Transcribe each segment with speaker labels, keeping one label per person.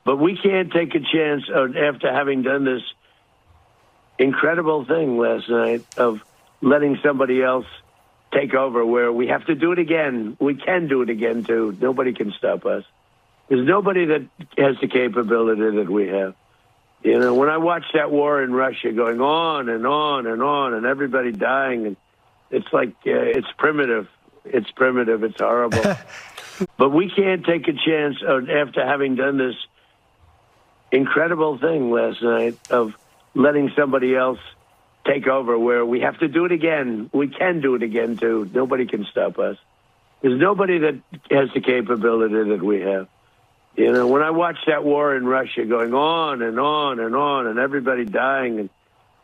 Speaker 1: But we can't take a chance after having done this incredible thing last night of letting somebody else take over, where we have to do it again. We can do it again, too. Nobody can stop us. There's nobody that has the capability that we have. You know, when I watch that war in Russia going on and on and on and everybody dying, and it's like, it's primitive. It's primitive. It's horrible. But we can't take a chance after having done this incredible thing last night of letting somebody else take over, where we have to do it again. We can do it again, too. Nobody can stop us. There's nobody that has the capability that we have. You know, when I watch that war in Russia going on and on and on and everybody dying, and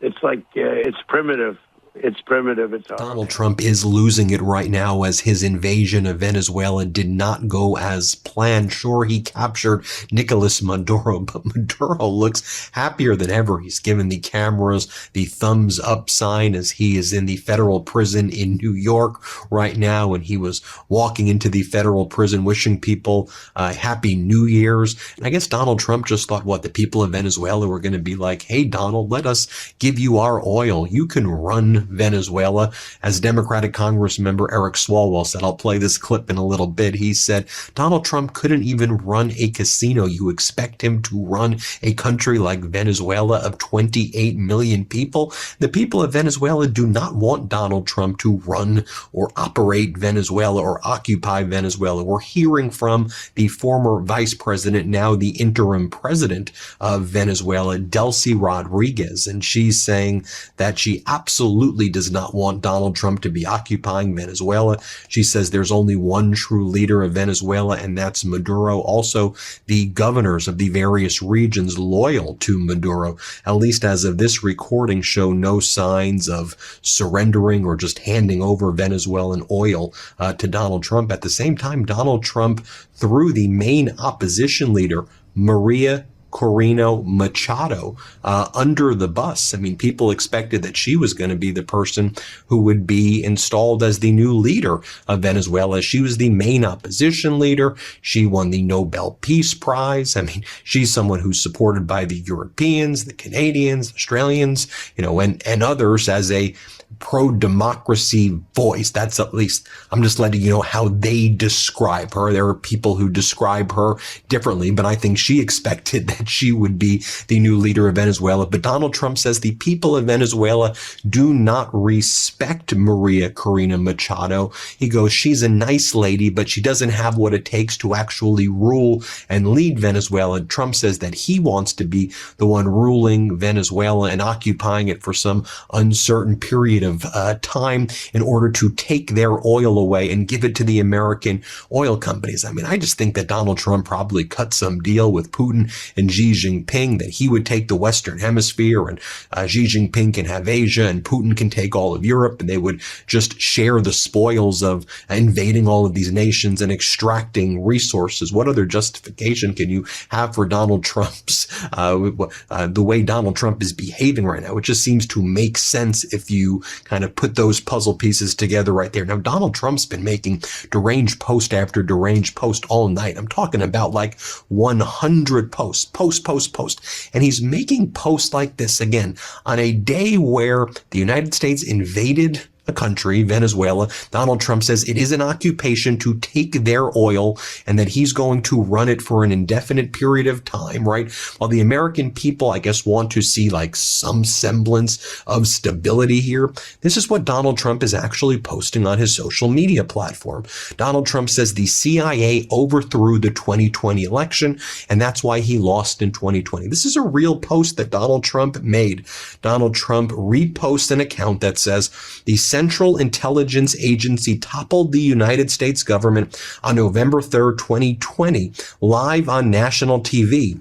Speaker 1: it's like, it's primitive. It's primitive. It's horrible.
Speaker 2: Donald Trump is losing it right now as his invasion of Venezuela did not go as planned. Sure, he captured Nicolas Maduro, but Maduro looks happier than ever. He's given the cameras the thumbs up sign as he is in the federal prison in New York right now. And he was walking into the federal prison wishing people happy New Year's. And I guess Donald Trump just thought, what, the people of Venezuela were going to be like, hey, Donald, let us give you our oil. You can run Venezuela. As Democratic Congress member Eric Swalwell said, I'll play this clip in a little bit. He said, Donald Trump couldn't even run a casino. You expect him to run a country like Venezuela of 28 million people? The people of Venezuela do not want Donald Trump to run or operate Venezuela or occupy Venezuela. We're hearing from the former vice president, now the interim president of Venezuela, Delcy Rodriguez, and she's saying that she absolutely does not want Donald Trump to be occupying Venezuela. She says there's only one true leader of Venezuela, and that's Maduro. Also, the governors of the various regions loyal to Maduro, at least as of this recording, show no signs of surrendering or just handing over Venezuelan oil to Donald Trump. At the same time, Donald Trump threw the main opposition leader, Maria Corina Machado, under the bus. I mean, people expected that she was going to be the person who would be installed as the new leader of Venezuela. She was the main opposition leader. She won the Nobel Peace Prize. I mean, she's someone who's supported by the Europeans, the Canadians, Australians, you know, and others as a pro-democracy voice. That's, at least, I'm just letting you know how they describe her. There are people who describe her differently, but I think she expected that she would be the new leader of Venezuela. But Donald Trump says the people of Venezuela do not respect Maria Corina Machado. He goes, she's a nice lady, but she doesn't have what it takes to actually rule and lead Venezuela. Trump says that he wants to be the one ruling Venezuela and occupying it for some uncertain period of time in order to take their oil away and give it to the American oil companies. I mean, I just think that Donald Trump probably cut some deal with Putin and Xi Jinping that he would take the Western Hemisphere and Xi Jinping can have Asia and Putin can take all of Europe, and they would just share the spoils of invading all of these nations and extracting resources. What other justification can you have for Donald Trump's, the way Donald Trump is behaving right now? It just seems to make sense if you kind of put those puzzle pieces together right there. Now, Donald Trump's been making deranged post after deranged post all night. I'm talking about like 100 posts, post. And he's making posts like this again on a day where the United States invaded a country, Venezuela. Donald Trump says it is an occupation to take their oil and that he's going to run it for an indefinite period of time, right? While the American people, I guess, want to see like some semblance of stability here, this is what Donald Trump is actually posting on his social media platform. Donald Trump says the CIA overthrew the 2020 election, and that's why he lost in 2020. This is a real post that Donald Trump made. Donald Trump reposts an account that says the Central Intelligence Agency toppled the United States government on November 3rd, 2020, live on national TV.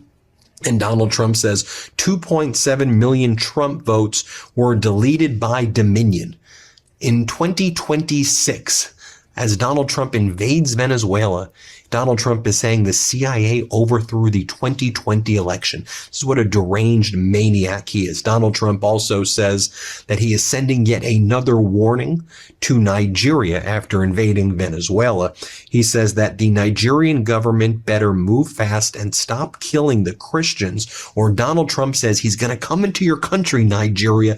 Speaker 2: And Donald Trump says 2.7 million Trump votes were deleted by Dominion. In 2026, As Donald Trump invades Venezuela, Donald Trump is saying the CIA overthrew the 2020 election. This is what a deranged maniac he is. Donald Trump also says that he is sending yet another warning to Nigeria after invading Venezuela. He says that the Nigerian government better move fast and stop killing the Christians, or Donald Trump says he's going to come into your country, Nigeria,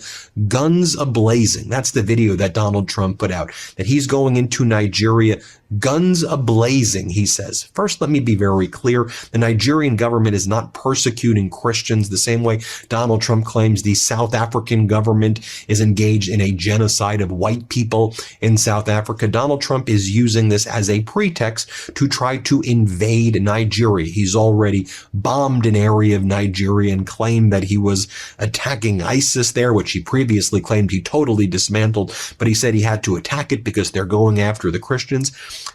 Speaker 2: guns a-blazing. That's the video that Donald Trump put out, that he's going into Nigeria, guns a-blazing, he says. First, let me be very clear. The Nigerian government is not persecuting Christians the same way Donald Trump claims the South African government is engaged in a genocide of white people in South Africa. Donald Trump is using this as a pretext to try to invade Nigeria. He's already bombed an area of Nigeria and claimed that he was attacking ISIS there, which he previously claimed he totally dismantled, but he said he had to attack it because they're going after the Christians.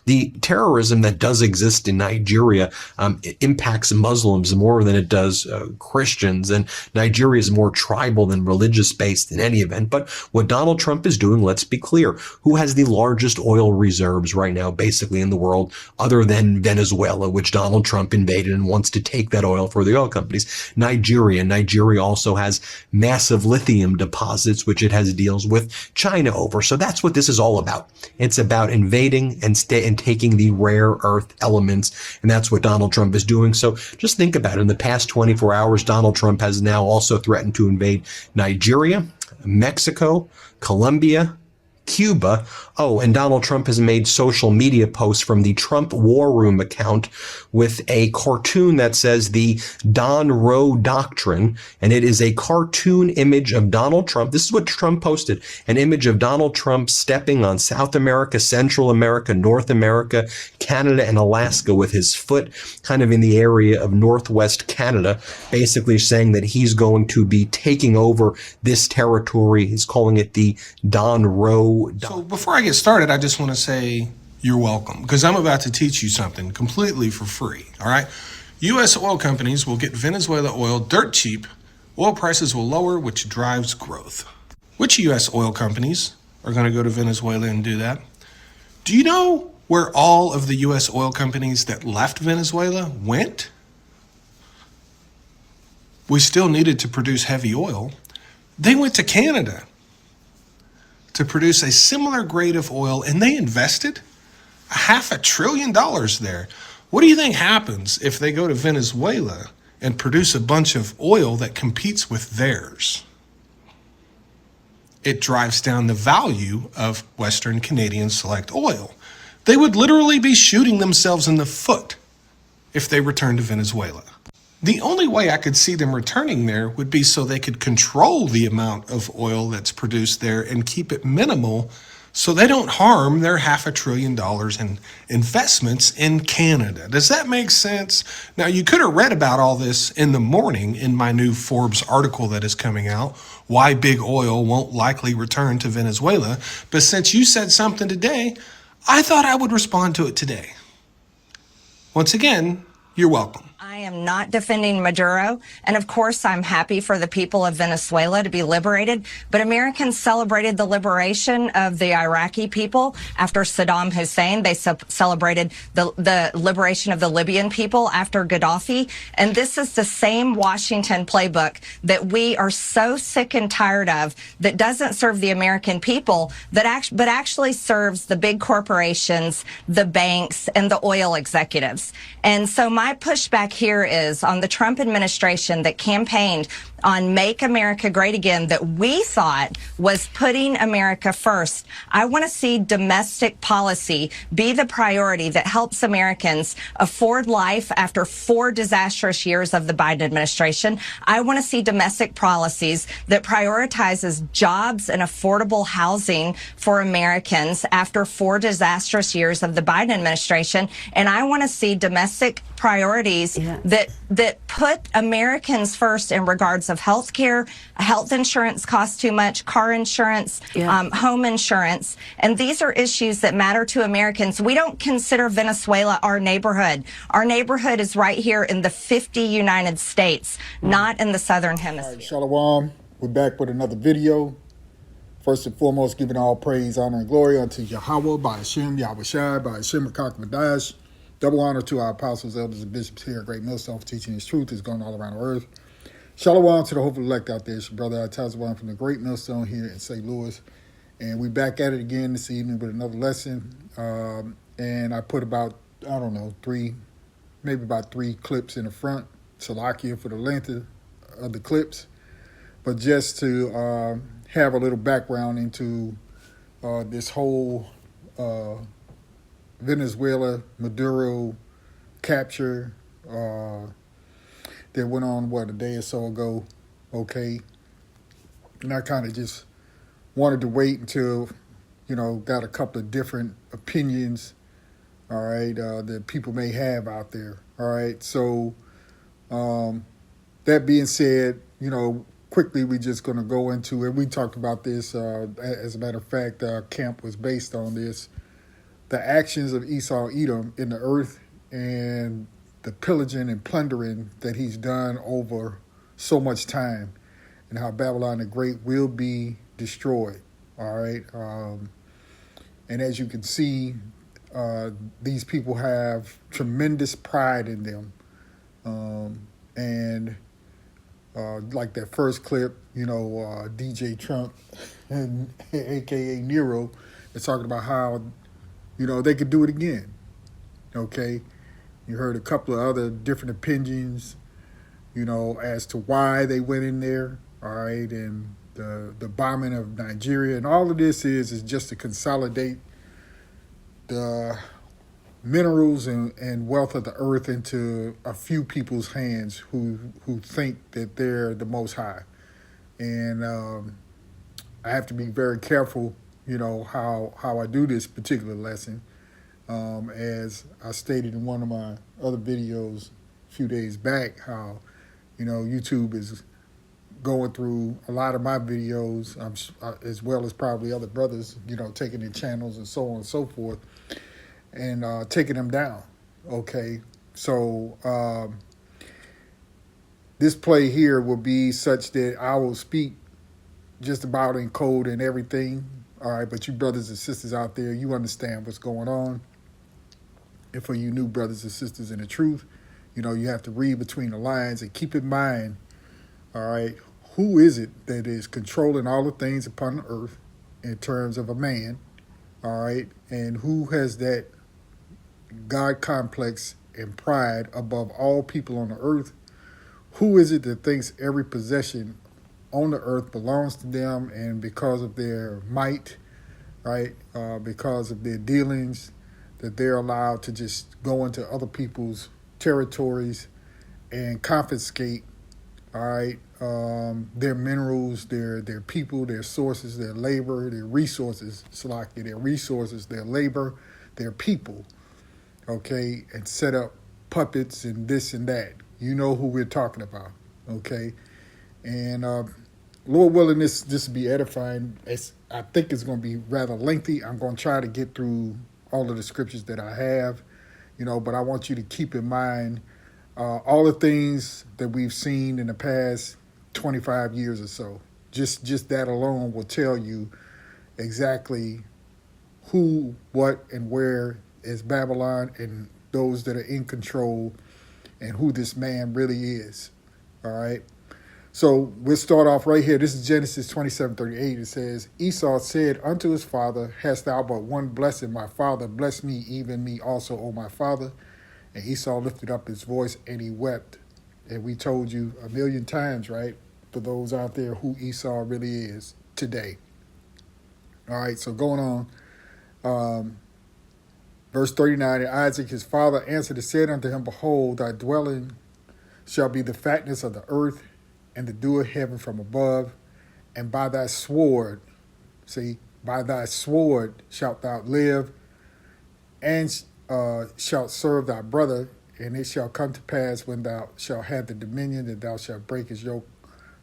Speaker 2: The terrorism that does exist in Nigeria it impacts Muslims more than it does Christians, and Nigeria is more tribal than religious based in any event. But what Donald Trump is doing, let's be clear, who has the largest oil reserves right now basically in the world other than Venezuela, which Donald Trump invaded and wants to take that oil for the oil companies? Nigeria. Nigeria also has massive lithium deposits, which it has deals with China over. So that's what this is all about. It's about invading and taking the rare earth elements, and that's what Donald Trump is doing. So just think about it. In the past 24 hours, Donald Trump has now also threatened to invade Nigeria, Mexico, Colombia, Cuba. Oh, and Donald Trump has made social media posts from the Trump War Room account with a cartoon that says the Don Roe Doctrine, and it is a cartoon image of Donald Trump. This is what Trump posted, an image of Donald Trump stepping on South America, Central America, North America, Canada, and Alaska with his foot kind of in the area of Northwest Canada, basically saying that he's going to be taking over this territory. He's calling it the Don Roe.
Speaker 3: So before I get started, I just want to say you're welcome, because I'm about to teach you something completely for free, all right? U.S. oil companies will get Venezuela oil dirt cheap. Oil prices will lower, which drives growth. Which U.S. oil companies are going to go to Venezuela and do that? Do you know where all of the U.S. oil companies that left Venezuela went? We still needed to produce heavy oil. They went to Canada to produce a similar grade of oil, and they invested $500 billion there. What do you think happens if they go to Venezuela and produce a bunch of oil that competes with theirs? It drives down the value of Western Canadian Select oil. They would literally be shooting themselves in the foot if they returned to Venezuela. The only way I could see them returning there would be so they could control the amount of oil that's produced there and keep it minimal so they don't harm their $500 billion in investments in Canada. Does that make sense? Now, you could have read about all this in the morning in my new Forbes article that is coming out, Why Big Oil Won't Likely Return to Venezuela. But since you said something today, I thought I would respond to it today. Once again, you're welcome.
Speaker 4: I am not defending Maduro, and of course I'm happy for the people of Venezuela to be liberated, but Americans celebrated the liberation of the Iraqi people after Saddam Hussein. They celebrated the liberation of the Libyan people after Gaddafi, and this is the same Washington playbook that we are so sick and tired of, that doesn't serve the American people, but actually serves the big corporations, the banks, and the oil executives. And so my pushback here is on the Trump administration that campaigned on Make America Great Again, that we thought was putting America first. I want to see domestic policy be the priority that helps Americans afford life after 4 disastrous years of the Biden administration. I want to see domestic policies that prioritizes jobs and affordable housing for Americans after 4 disastrous years of the Biden administration. And I want to see domestic priorities that put Americans first in regards of health care. Health insurance costs too much, car insurance, home insurance. And these are issues that matter to Americans. We don't consider Venezuela our neighborhood. Our neighborhood is right here in the 50 United States, not in the Southern Hemisphere.
Speaker 5: All right, Shalom. We're back with another video. First and foremost, giving all praise, honor, and glory unto Yahweh, by Hashem, Yahweh Shai, by Hashem, Madash. Double honor to our apostles, elders, and bishops here at Great Millstone for teaching his truth is going all around the earth. Shalom to the hopeful elect out there. It's your brother Atazwan from the Great Millstone here in St. Louis. And we're back at it again this evening with another lesson. And I put about, about three clips in the front. Salakia for the length of the clips. But just to have a little background into this whole Venezuela Maduro capture that went on, a day or so ago, okay? And I kind of just wanted to wait until, got a couple of different opinions, all right, that people may have out there, all right? So that being said, quickly we're just going to go into it. We talked about this, as a matter of fact, camp was based on this, the actions of Esau Edom in the earth and the pillaging and plundering that he's done over so much time, and how Babylon the Great will be destroyed, all right? And as you can see, these people have tremendous pride in them. And like that first clip, DJ Trump, and a.k.a. Nero, is talking about how, they could do it again, okay? You heard a couple of other different opinions, as to why they went in there, all right, and the bombing of Nigeria. And all of this is just to consolidate the minerals and wealth of the earth into a few people's hands who think that they're the Most High. And I have to be very careful, how I do this particular lesson. As I stated in one of my other videos a few days back, how, YouTube is going through a lot of my videos, as well as probably other brothers, taking their channels and so on and so forth, and taking them down, okay? So this play here will be such that I will speak just about in code and everything, all right? But you brothers and sisters out there, you understand what's going on. And for you new brothers and sisters in the truth, you have to read between the lines and keep in mind, all right, who is it that is controlling all the things upon the earth in terms of a man, all right, and who has that God complex and pride above all people on the earth? Who is it that thinks every possession on the earth belongs to them, and because of their might, right, because of their dealings, that they're allowed to just go into other people's territories and confiscate, all right, their minerals, their people, their sources, their labor, their resources, their resources, their labor, their people, okay, and set up puppets and this and that. You know who we're talking about, okay? And Lord willing, this will be edifying. I think it's going to be rather lengthy. I'm going to try to get through all of the scriptures that I have, but I want you to keep in mind all the things that we've seen in the past 25 years or so. Just that alone will tell you exactly who, what, and where is Babylon and those that are in control, and who this man really is, all right? So we'll start off right here. This is Genesis 27:38. It says, Esau said unto his father, hast thou but one blessing, my father? Bless me, even me also, O my father. And Esau lifted up his voice and he wept. And we told you a million times, right, for those out there, who Esau really is today. All right, so going on. Verse 39, and Isaac his father answered and said unto him, behold, thy dwelling shall be the fatness of the earth, and the dew of heaven from above, and by thy sword, by thy sword shalt thou live, and shalt serve thy brother, and it shall come to pass when thou shalt have the dominion that thou shalt break his yoke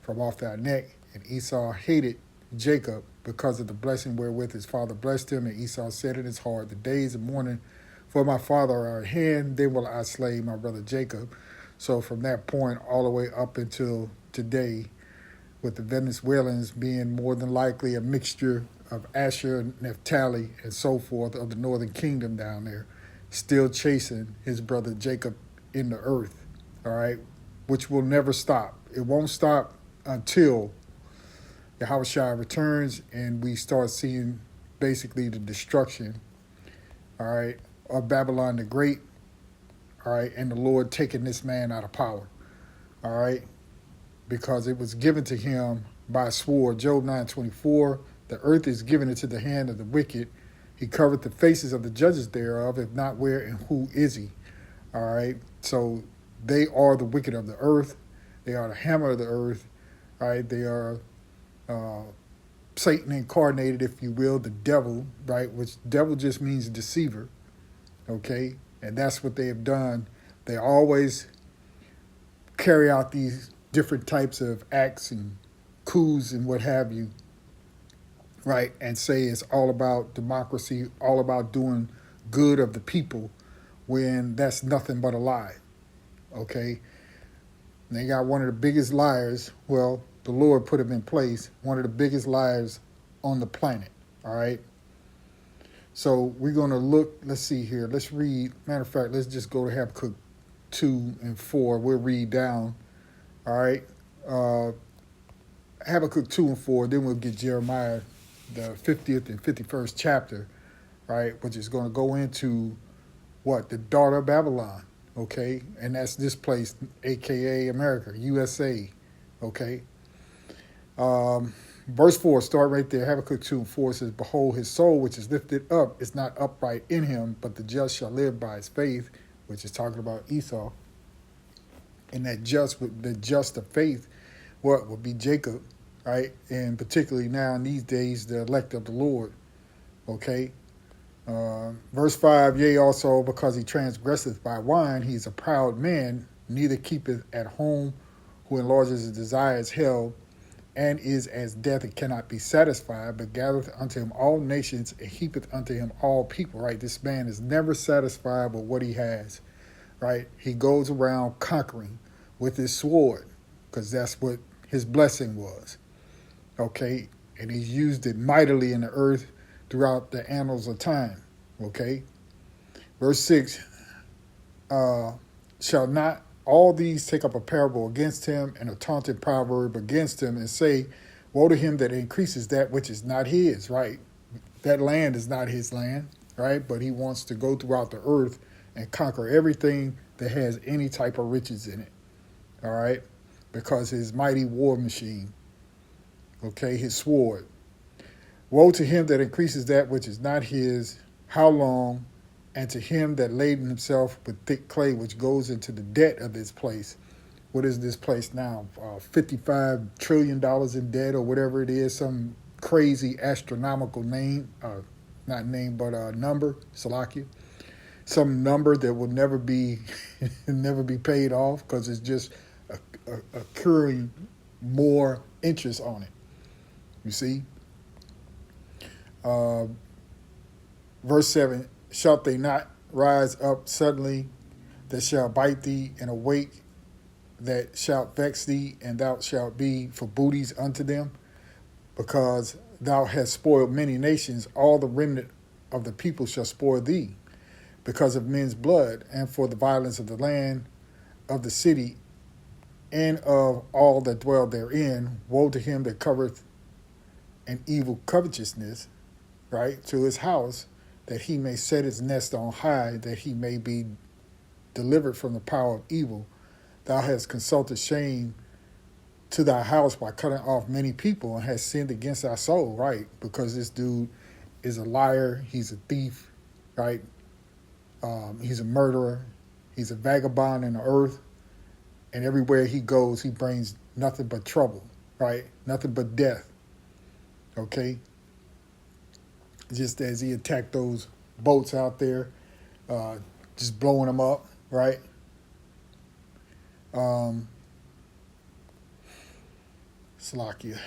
Speaker 5: from off thy neck. And Esau hated Jacob because of the blessing wherewith his father blessed him. And Esau said in his heart, the days of mourning for my father are at hand, then will I slay my brother Jacob. So from that point all the way up until today, with the Venezuelans being more than likely a mixture of Asher, Naphtali, and so forth of the northern kingdom down there, still chasing his brother Jacob in the earth, all right, which will never stop. It won't stop until Yahushua returns and we start seeing basically the destruction, all right, of Babylon the Great, all right, and the Lord taking this man out of power, all right, because it was given to him by sword. Job 9:24, the earth is given into the hand of the wicked. He covered the faces of the judges thereof, if not where and who is he? All right, so they are the wicked of the earth. They are the hammer of the earth, right? They are Satan incarnated, if you will, the devil, right? Which devil just means deceiver, okay? And that's what they have done. They always carry out these different types of acts and coups and what have you, right? And say it's all about democracy, all about doing good of the people, when that's nothing but a lie, okay? And they got one of the biggest liars, well, the Lord put him in place, one of the biggest liars on the planet, all right? So we're going to look, let's see here, let's read, matter of fact, let's just go to Habakkuk 2 and 4, we'll read down, all right? Habakkuk 2 and 4, then we'll get Jeremiah, the 50th and 51st chapter, right, which is going to go into what? The daughter of Babylon, okay? And that's this place, a.k.a. America, USA, okay? Verse 4, start right there. Habakkuk 2 and 4 says, behold, his soul which is lifted up is not upright in him, but the just shall live by his faith, which is talking about Esau. And the just of faith, what would be Jacob, right? And particularly now in these days, the elect of the Lord, okay? Verse 5, yea, also because he transgresseth by wine, he is a proud man, neither keepeth at home, who enlarges his desires hell, and is as death and cannot be satisfied, but gathereth unto him all nations, and heapeth unto him all people, right? This man is never satisfied with what he has, right? He goes around conquering with his sword, because that's what his blessing was, okay? And he's used it mightily in the earth throughout the annals of time, okay? Verse 6, shall not all these take up a parable against him and a taunting proverb against him and say, woe to him that increases that which is not his, right? That land is not his land, right? But he wants to go throughout the earth and conquer everything that has any type of riches in it, all right? Because his mighty war machine, okay, his sword. Woe to him that increases that which is not his, how long? And to him that laden himself with thick clay, which goes into the debt of this place. What is this place now? $55 trillion in debt or whatever it is, some crazy astronomical name, not name, but number, Salakia. Some number that will never be never be paid off because it's just accruing more interest on it. You see? Verse 7, shalt they not rise up suddenly that shall bite thee, and awake that shall vex thee, and thou shalt be for booties unto them? Because thou hast spoiled many nations, all the remnant of the people shall spoil thee, because of men's blood, and for the violence of the land, of the city, and of all that dwell therein. Woe to him that covereth an evil covetousness, right, to his house, that he may set his nest on high, that he may be delivered from the power of evil. Thou hast consulted shame to thy house by cutting off many people, and hast sinned against thy soul, right? Because this dude is a liar, he's a thief, right? He's a murderer, he's a vagabond in the earth, and everywhere he goes, he brings nothing but trouble, right? Nothing but death, okay? Just as he attacked those boats out there, just blowing them up, right? Salakia.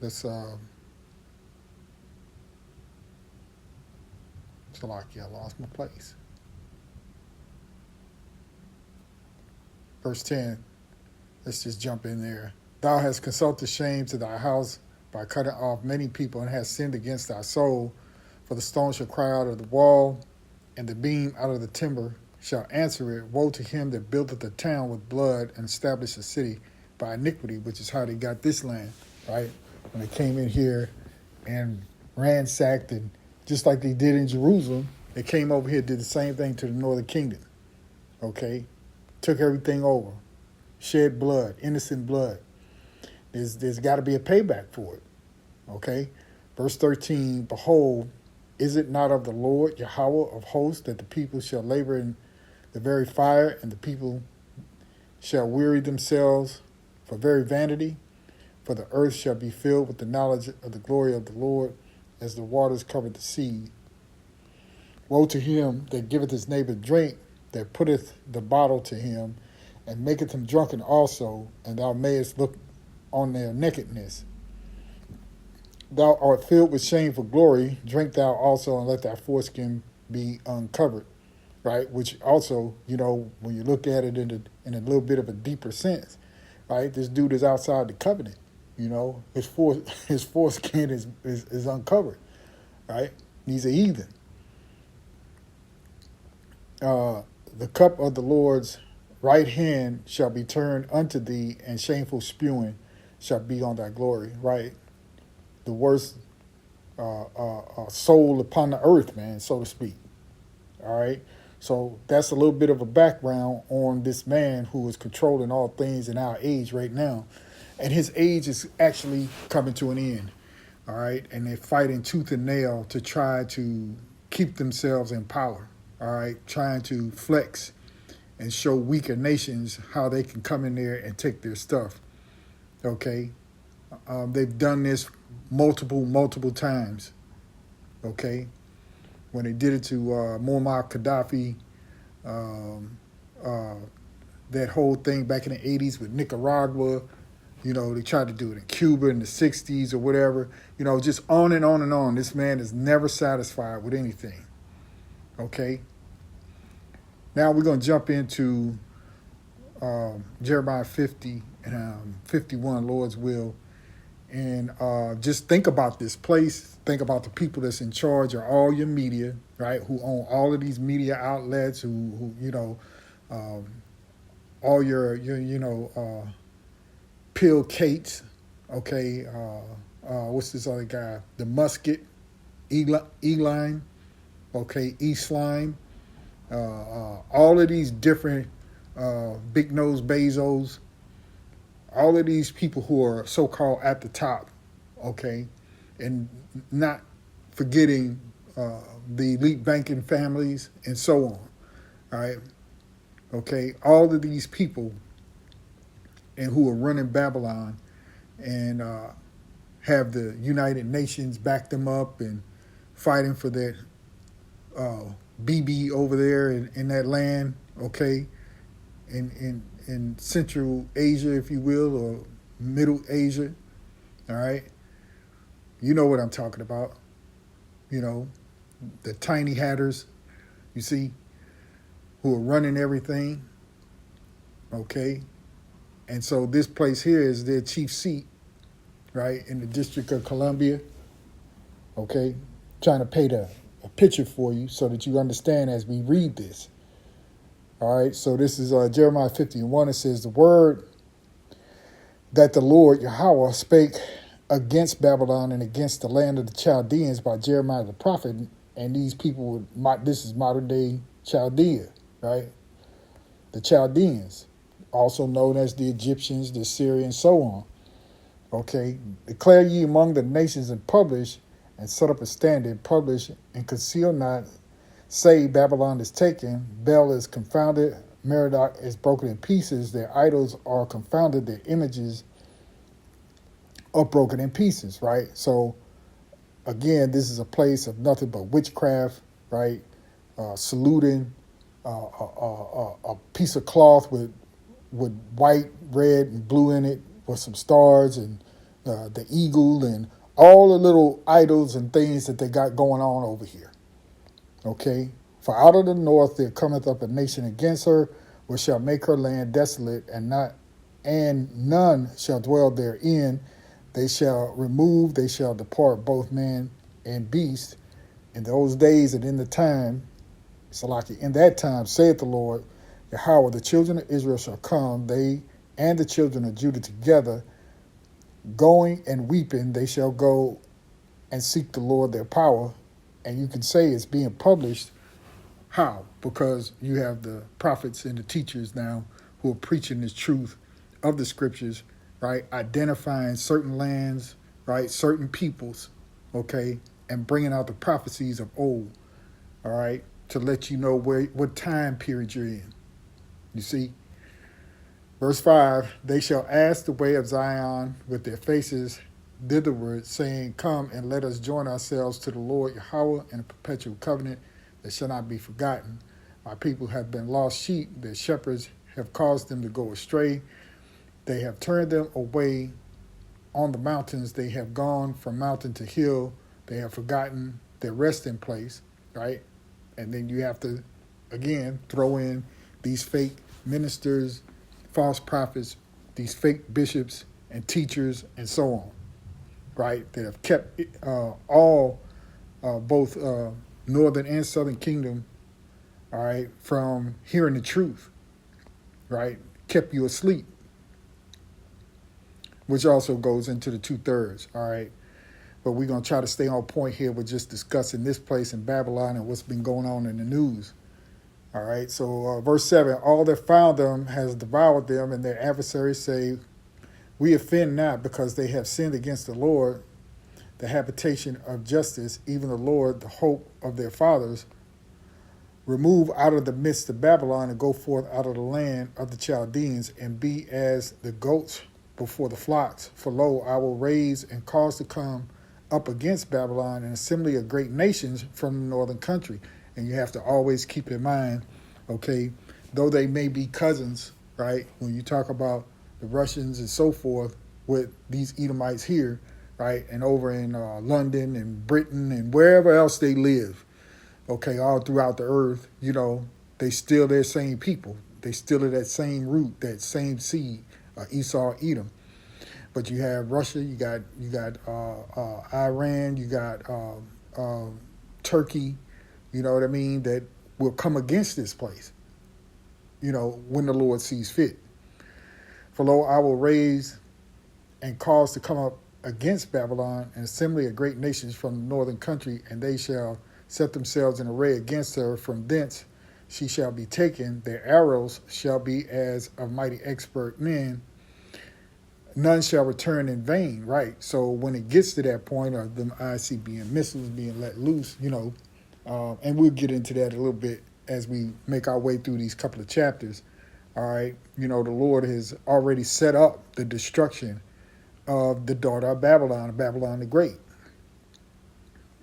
Speaker 5: Let's, Salakia, I lost my place. Verse 10, Let's just jump in there. Thou hast consulted shame to thy house by cutting off many people, and hast sinned against thy soul. For the stone shall cry out of the wall, and the beam out of the timber shall answer it. Woe to him that buildeth a town with blood, and established a city by iniquity, which is how they got this land, right? When they came in here and ransacked, and just like they did in Jerusalem, they came over here, did the same thing to the northern kingdom, okay? Took everything over, shed blood, innocent blood. There's got to be a payback for it, okay? Verse 13, behold, is it not of the Lord, Yahweh of hosts, that the people shall labor in the very fire, and the people shall weary themselves for very vanity? For the earth shall be filled with the knowledge of the glory of the Lord, as the waters cover the sea. Woe to him that giveth his neighbor drink, that putteth the bottle to him, and maketh him drunken also, and thou mayest look on their nakedness. Thou art filled with shameful glory, drink thou also, and let thy foreskin be uncovered. Right, which also, when you look at it in a little bit of a deeper sense, right, this dude is outside the covenant. His foreskin is uncovered, right? He's a heathen. The cup of the Lord's right hand shall be turned unto thee, and shameful spewing shall be on thy glory, right? The worst soul upon the earth, man, so to speak. All right. So that's a little bit of a background on this man who is controlling all things in our age right now. And his age is actually coming to an end. All right. And they're fighting tooth and nail to try to keep themselves in power. All right. Trying to flex and show weaker nations how they can come in there and take their stuff. Okay. They've done this multiple times. Okay. When they did it to Muammar Gaddafi, that whole thing back in the 80s with Nicaragua, they tried to do it in Cuba in the 60s or whatever, just on and on and on. This man is never satisfied with anything, okay? Now we're going to jump into Jeremiah 50 and 51, Lord's will. And just think about this place. Think about the people that's in charge of all your media, right? Who own all of these media outlets. Who all your Pill Cates. Okay, what's this other guy? The Musket, Eline. Okay, Eastline. All of these different Big Nose Bezos. All of these people who are so-called at the top, okay, and not forgetting the elite banking families and so on, all right, okay, all of these people and who are running Babylon and have the United Nations back them up and fighting for that BB over there in that land, okay, in Central Asia, if you will, or Middle Asia, all right? You know what I'm talking about. The tiny hatters, you see, who are running everything, okay? And so this place here is their chief seat, right, in the District of Columbia, okay? Trying to paint a picture for you so that you understand as we read this. All right, so this is Jeremiah 51. It says, the word that the Lord Yahweh spake against Babylon and against the land of the Chaldeans by Jeremiah the prophet, and these people, this is modern day Chaldea, right? The Chaldeans, also known as the Egyptians, the Assyrians, so on. Okay, declare ye among the nations and publish, and set up a standard, publish and conceal not. Say Babylon is taken, Bel is confounded, Merodach is broken in pieces, their idols are confounded, their images are broken in pieces, right? So, again, this is a place of nothing but witchcraft, right? Saluting a piece of cloth with white, red, and blue in it with some stars and the eagle and all the little idols and things that they got going on over here. Okay, for out of the north there cometh up a nation against her, which shall make her land desolate and not and none shall dwell therein. They shall remove, they shall depart, both man and beast, in those days and in the time. Salaki, in that time, saith the Lord, Yahweh, the children of Israel shall come, they and the children of Judah together, going and weeping, they shall go and seek the Lord their power. And you can say it's being published. How? Because you have the prophets and the teachers now who are preaching this truth of the scriptures, right? Identifying certain lands, right? Certain peoples, okay? And bringing out the prophecies of old, all right? To let you know what time period you're in. You see? Verse 5, they shall ask the way of Zion with their faces thitherward, saying, come and let us join ourselves to the Lord Yahweh in a perpetual covenant that shall not be forgotten. My people have been lost sheep, their shepherds have caused them to go astray. They have turned them away on the mountains. They have gone from mountain to hill. They have forgotten their resting place, right? And then you have to, again, throw in these fake ministers, false prophets, these fake bishops and teachers and so on, right? That have kept both northern and southern kingdom, all right, from hearing the truth, right? Kept you asleep, which also goes into the 2/3, all right? But we're going to try to stay on point here with just discussing this place in Babylon and what's been going on in the news. All right, so verse 7, all that found them has devoured them, and their adversaries say, we offend not, because they have sinned against the Lord, the habitation of justice, even the Lord, the hope of their fathers. Remove out of the midst of Babylon and go forth out of the land of the Chaldeans, and be as the goats before the flocks. For lo, I will raise and cause to come up against Babylon an assembly of great nations from the northern country. And you have to always keep in mind, okay, though they may be cousins, right, when you talk about the Russians and so forth with these Edomites here, right, and over in London and Britain and wherever else they live, okay, all throughout the earth, you know, they still their same people. They still are that same root, that same seed, Esau, Edom. But you have Russia, you got Iran, you got Turkey, you know what I mean, that will come against this place, you know, when the Lord sees fit. For lo, I will raise and cause to come up against Babylon an assembly of great nations from the northern country, and they shall set themselves in array against her. From thence she shall be taken. Their arrows shall be as of mighty expert men. None shall return in vain, right? So when it gets to that point of them ICBM missiles being let loose, you know, and we'll get into that a little bit as we make our way through these couple of chapters, all right? You know, the Lord has already set up the destruction of the daughter of Babylon the Great,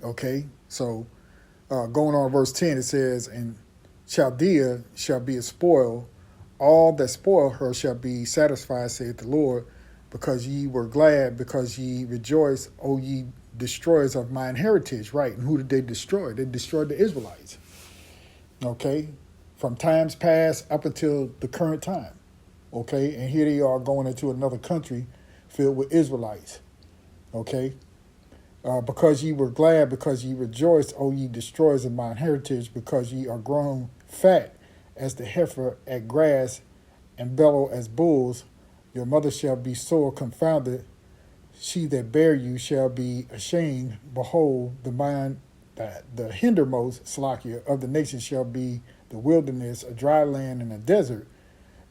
Speaker 5: okay? So going on verse 10, it says, and Chaldea shall be a spoil. All that spoil her shall be satisfied, saith the Lord, because ye were glad, because ye rejoiced, O ye destroyers of mine heritage. Right, and who did they destroy? They destroyed the Israelites, okay, from times past up until the current time, okay? And here they are going into another country filled with Israelites, okay? Because ye were glad, because ye rejoiced, O ye destroyers of mine heritage, because ye are grown fat as the heifer at grass, and bellow as bulls. Your mother shall be sore confounded. She that bare you shall be ashamed. Behold, the hindermost, Slakia, of the nations shall be the wilderness, a dry land, and a desert,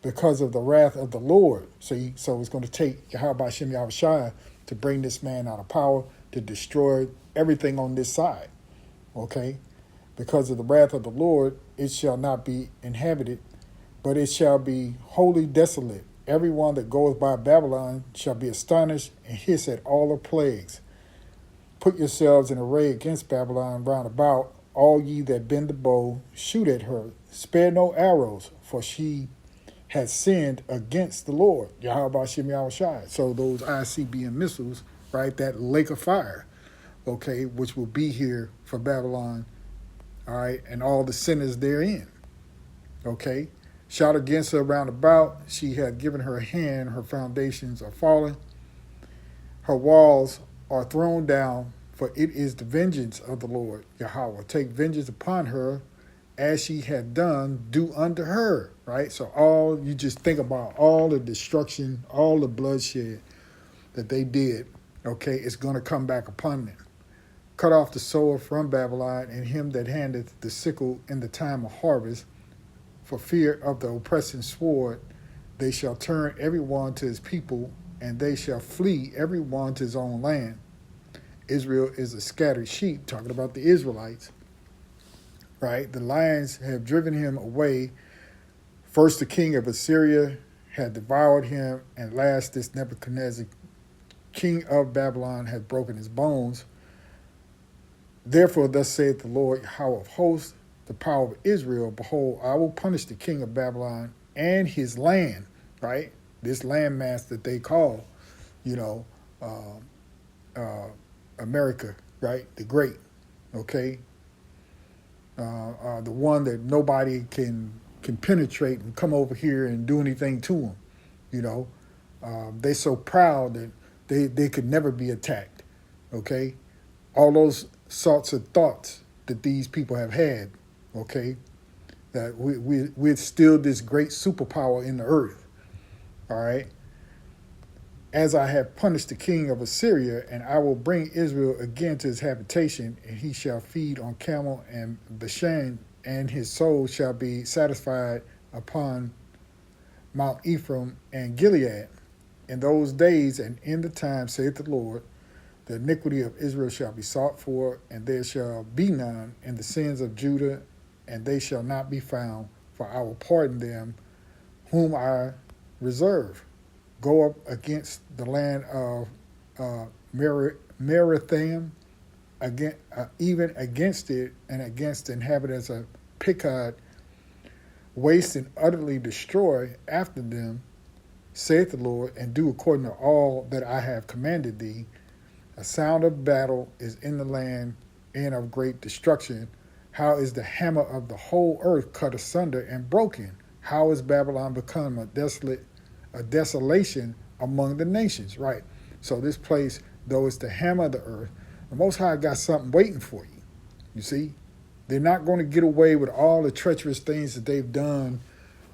Speaker 5: because of the wrath of the Lord. So it's going to take Yahweh Shem Yahushua to bring this man out of power, to destroy everything on this side, okay? Because of the wrath of the Lord, it shall not be inhabited, but it shall be wholly desolate. Everyone that goeth by Babylon shall be astonished and hiss at all her plagues. Put yourselves in array against Babylon round about, all ye that bend the bow, shoot at her. Spare no arrows, for she has sinned against the Lord, Yahweh Shem Yahushua. So those ICBM missiles, right, that lake of fire, okay, which will be here for Babylon, all right, and all the sinners therein, okay? Shout against her round about. She hath given her hand, her foundations are fallen. Her walls are thrown down, for it is the vengeance of the Lord Yahweh. Take vengeance upon her as she had done, do unto her. Right? So all you just think about all the destruction, all the bloodshed that they did, okay, it's going to come back upon them. Cut off the sower from Babylon, and him that handeth the sickle in the time of harvest, for fear of the oppressing sword. They shall turn every one to his people, and they shall flee every one to his own land. Israel is a scattered sheep, talking about the Israelites, right? The lions have driven him away. First the king of Assyria had devoured him, and last this Nebuchadnezzar, king of Babylon, had broken his bones. Therefore thus saith the Lord Yahweh of hosts, the power of Israel, behold, I will punish the king of Babylon and his land, right? This landmass that they call, America, right? The great, okay? The one that nobody can penetrate and come over here and do anything to them, They're so proud that they could never be attacked, okay? All those sorts of thoughts that these people have had, okay, that we're still this great superpower in the earth, all right? As I have punished the king of Assyria, and I will bring Israel again to his habitation, and he shall feed on camel and Bashan, and his soul shall be satisfied upon Mount Ephraim and Gilead. In those days and in the time, saith the Lord, the iniquity of Israel shall be sought for, and there shall be none, and the sins of Judah, and they shall not be found, for I will pardon them whom I reserve. Go up against the land of Merathaim, even against it, and against the inhabitants of Pekod, waste and utterly destroy after them, saith the Lord, and do according to all that I have commanded thee. A sound of battle is in the land, and of great destruction. How is the hammer of the whole earth cut asunder and broken? How is Babylon become a desolation among the nations? Right. So this place, though it's the hammer of the earth, the Most High got something waiting for you. You see, they're not going to get away with all the treacherous things that they've done,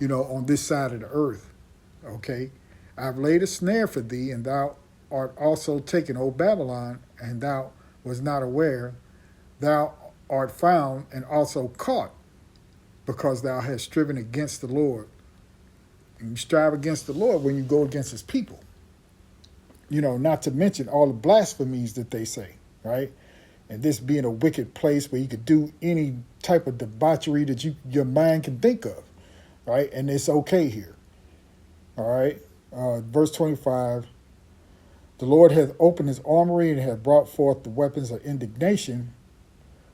Speaker 5: on this side of the earth. Okay, I've laid a snare for thee, and thou art also taken, O Babylon, and thou was not aware. Thou art found and also caught, because thou hast striven against the Lord. And you strive against the Lord when you go against his people. Not to mention all the blasphemies that they say, right? And this being a wicked place where you could do any type of debauchery that your mind can think of, right? And it's okay here, all right? Verse 25, the Lord hath opened his armory and hath brought forth the weapons of indignation,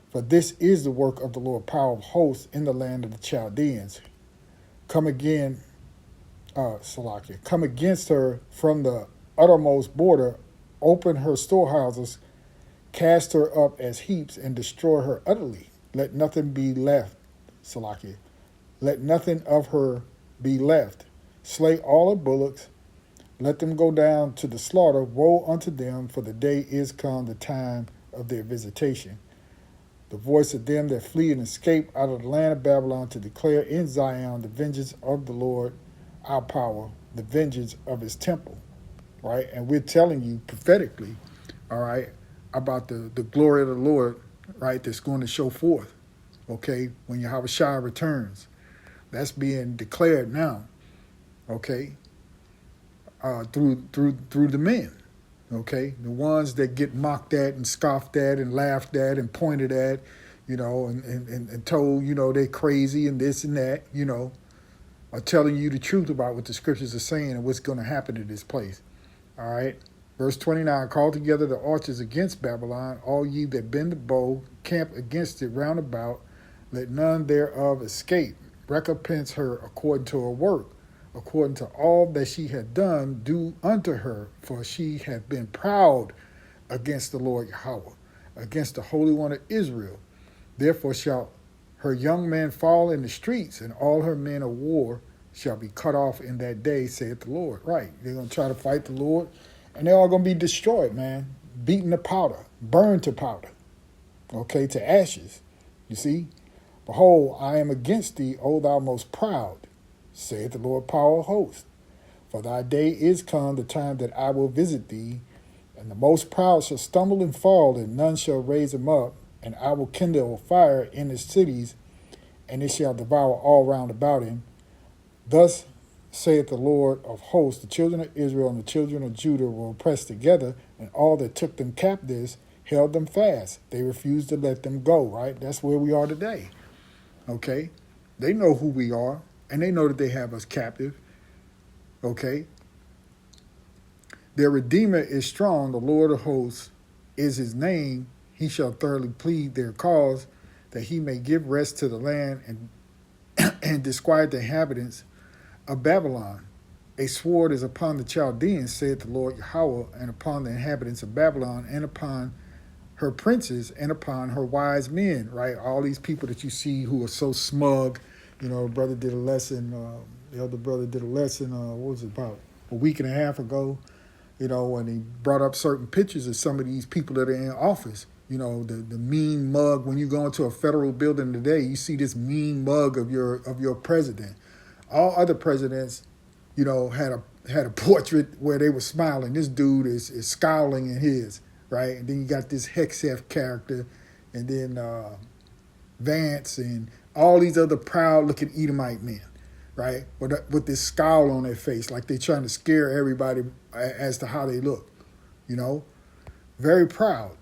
Speaker 5: for this is the work of the Lord, power of hosts in the land of the Chaldeans. Come against her from the uttermost border, open her storehouses, cast her up as heaps, and destroy her utterly. Let nothing be left, Salakia. Let nothing of her be left. Slay all her bullocks. Let them go down to the slaughter. Woe unto them, for the day is come, the time of their visitation. The voice of them that flee and escape out of the land of Babylon, to declare in Zion the vengeance of the Lord, our power, the vengeance of his temple. Right? And we're telling you prophetically, all right, about the glory of the Lord, right, that's going to show forth, okay, when Yahweh returns. That's being declared now, okay, through the men, okay, the ones that get mocked at and scoffed at and laughed at and pointed at, and told, they're crazy and this and that, are telling you the truth about what the scriptures are saying and what's going to happen to this place. All right. Verse 29, call together the archers against Babylon, all ye that bend the bow, camp against it round about, let none thereof escape. Recompense her according to her work, according to all that she had done, do unto her, for she hath been proud against the Lord Yahweh, against the Holy One of Israel. Therefore shall her young men fall in the streets, and all her men of war shall be cut off in that day, saith the Lord. Right. They're going to try to fight the Lord, and they're all going to be destroyed, man. Beaten to powder, burned to powder, okay, to ashes. You see? Behold, I am against thee, O thou most proud, saith the Lord power of hosts. For thy day is come, the time that I will visit thee, and the most proud shall stumble and fall, and none shall raise him up, and I will kindle a fire in his cities, and it shall devour all round about him. Thus saith the Lord of hosts, the children of Israel and the children of Judah were pressed together, and all that took them captives held them fast. They refused to let them go, right? That's where we are today, okay? They know who we are, and they know that they have us captive, okay? Their Redeemer is strong, the Lord of hosts is his name. He shall thoroughly plead their cause, that he may give rest to the land and disquiet the inhabitants of Babylon. A sword is upon the Chaldeans, saith the Lord Yahweh, and upon the inhabitants of Babylon, and upon her princes, and upon her wise men, right? All these people that you see who are so smug. You know, brother did a lesson, the other brother did a lesson, what was it, about a week and a half ago, you know, and he brought up certain pictures of some of these people that are in office. You know, the mean mug. When you go into a federal building today, you see this mean mug of your president. All other presidents, you know, had a portrait where they were smiling. This dude is scowling in his, right? And then you got this Hexef character, and then Vance and all these other proud-looking Edomite men, right? With this scowl on their face, like they're trying to scare everybody as to how they look, you know? Very proud,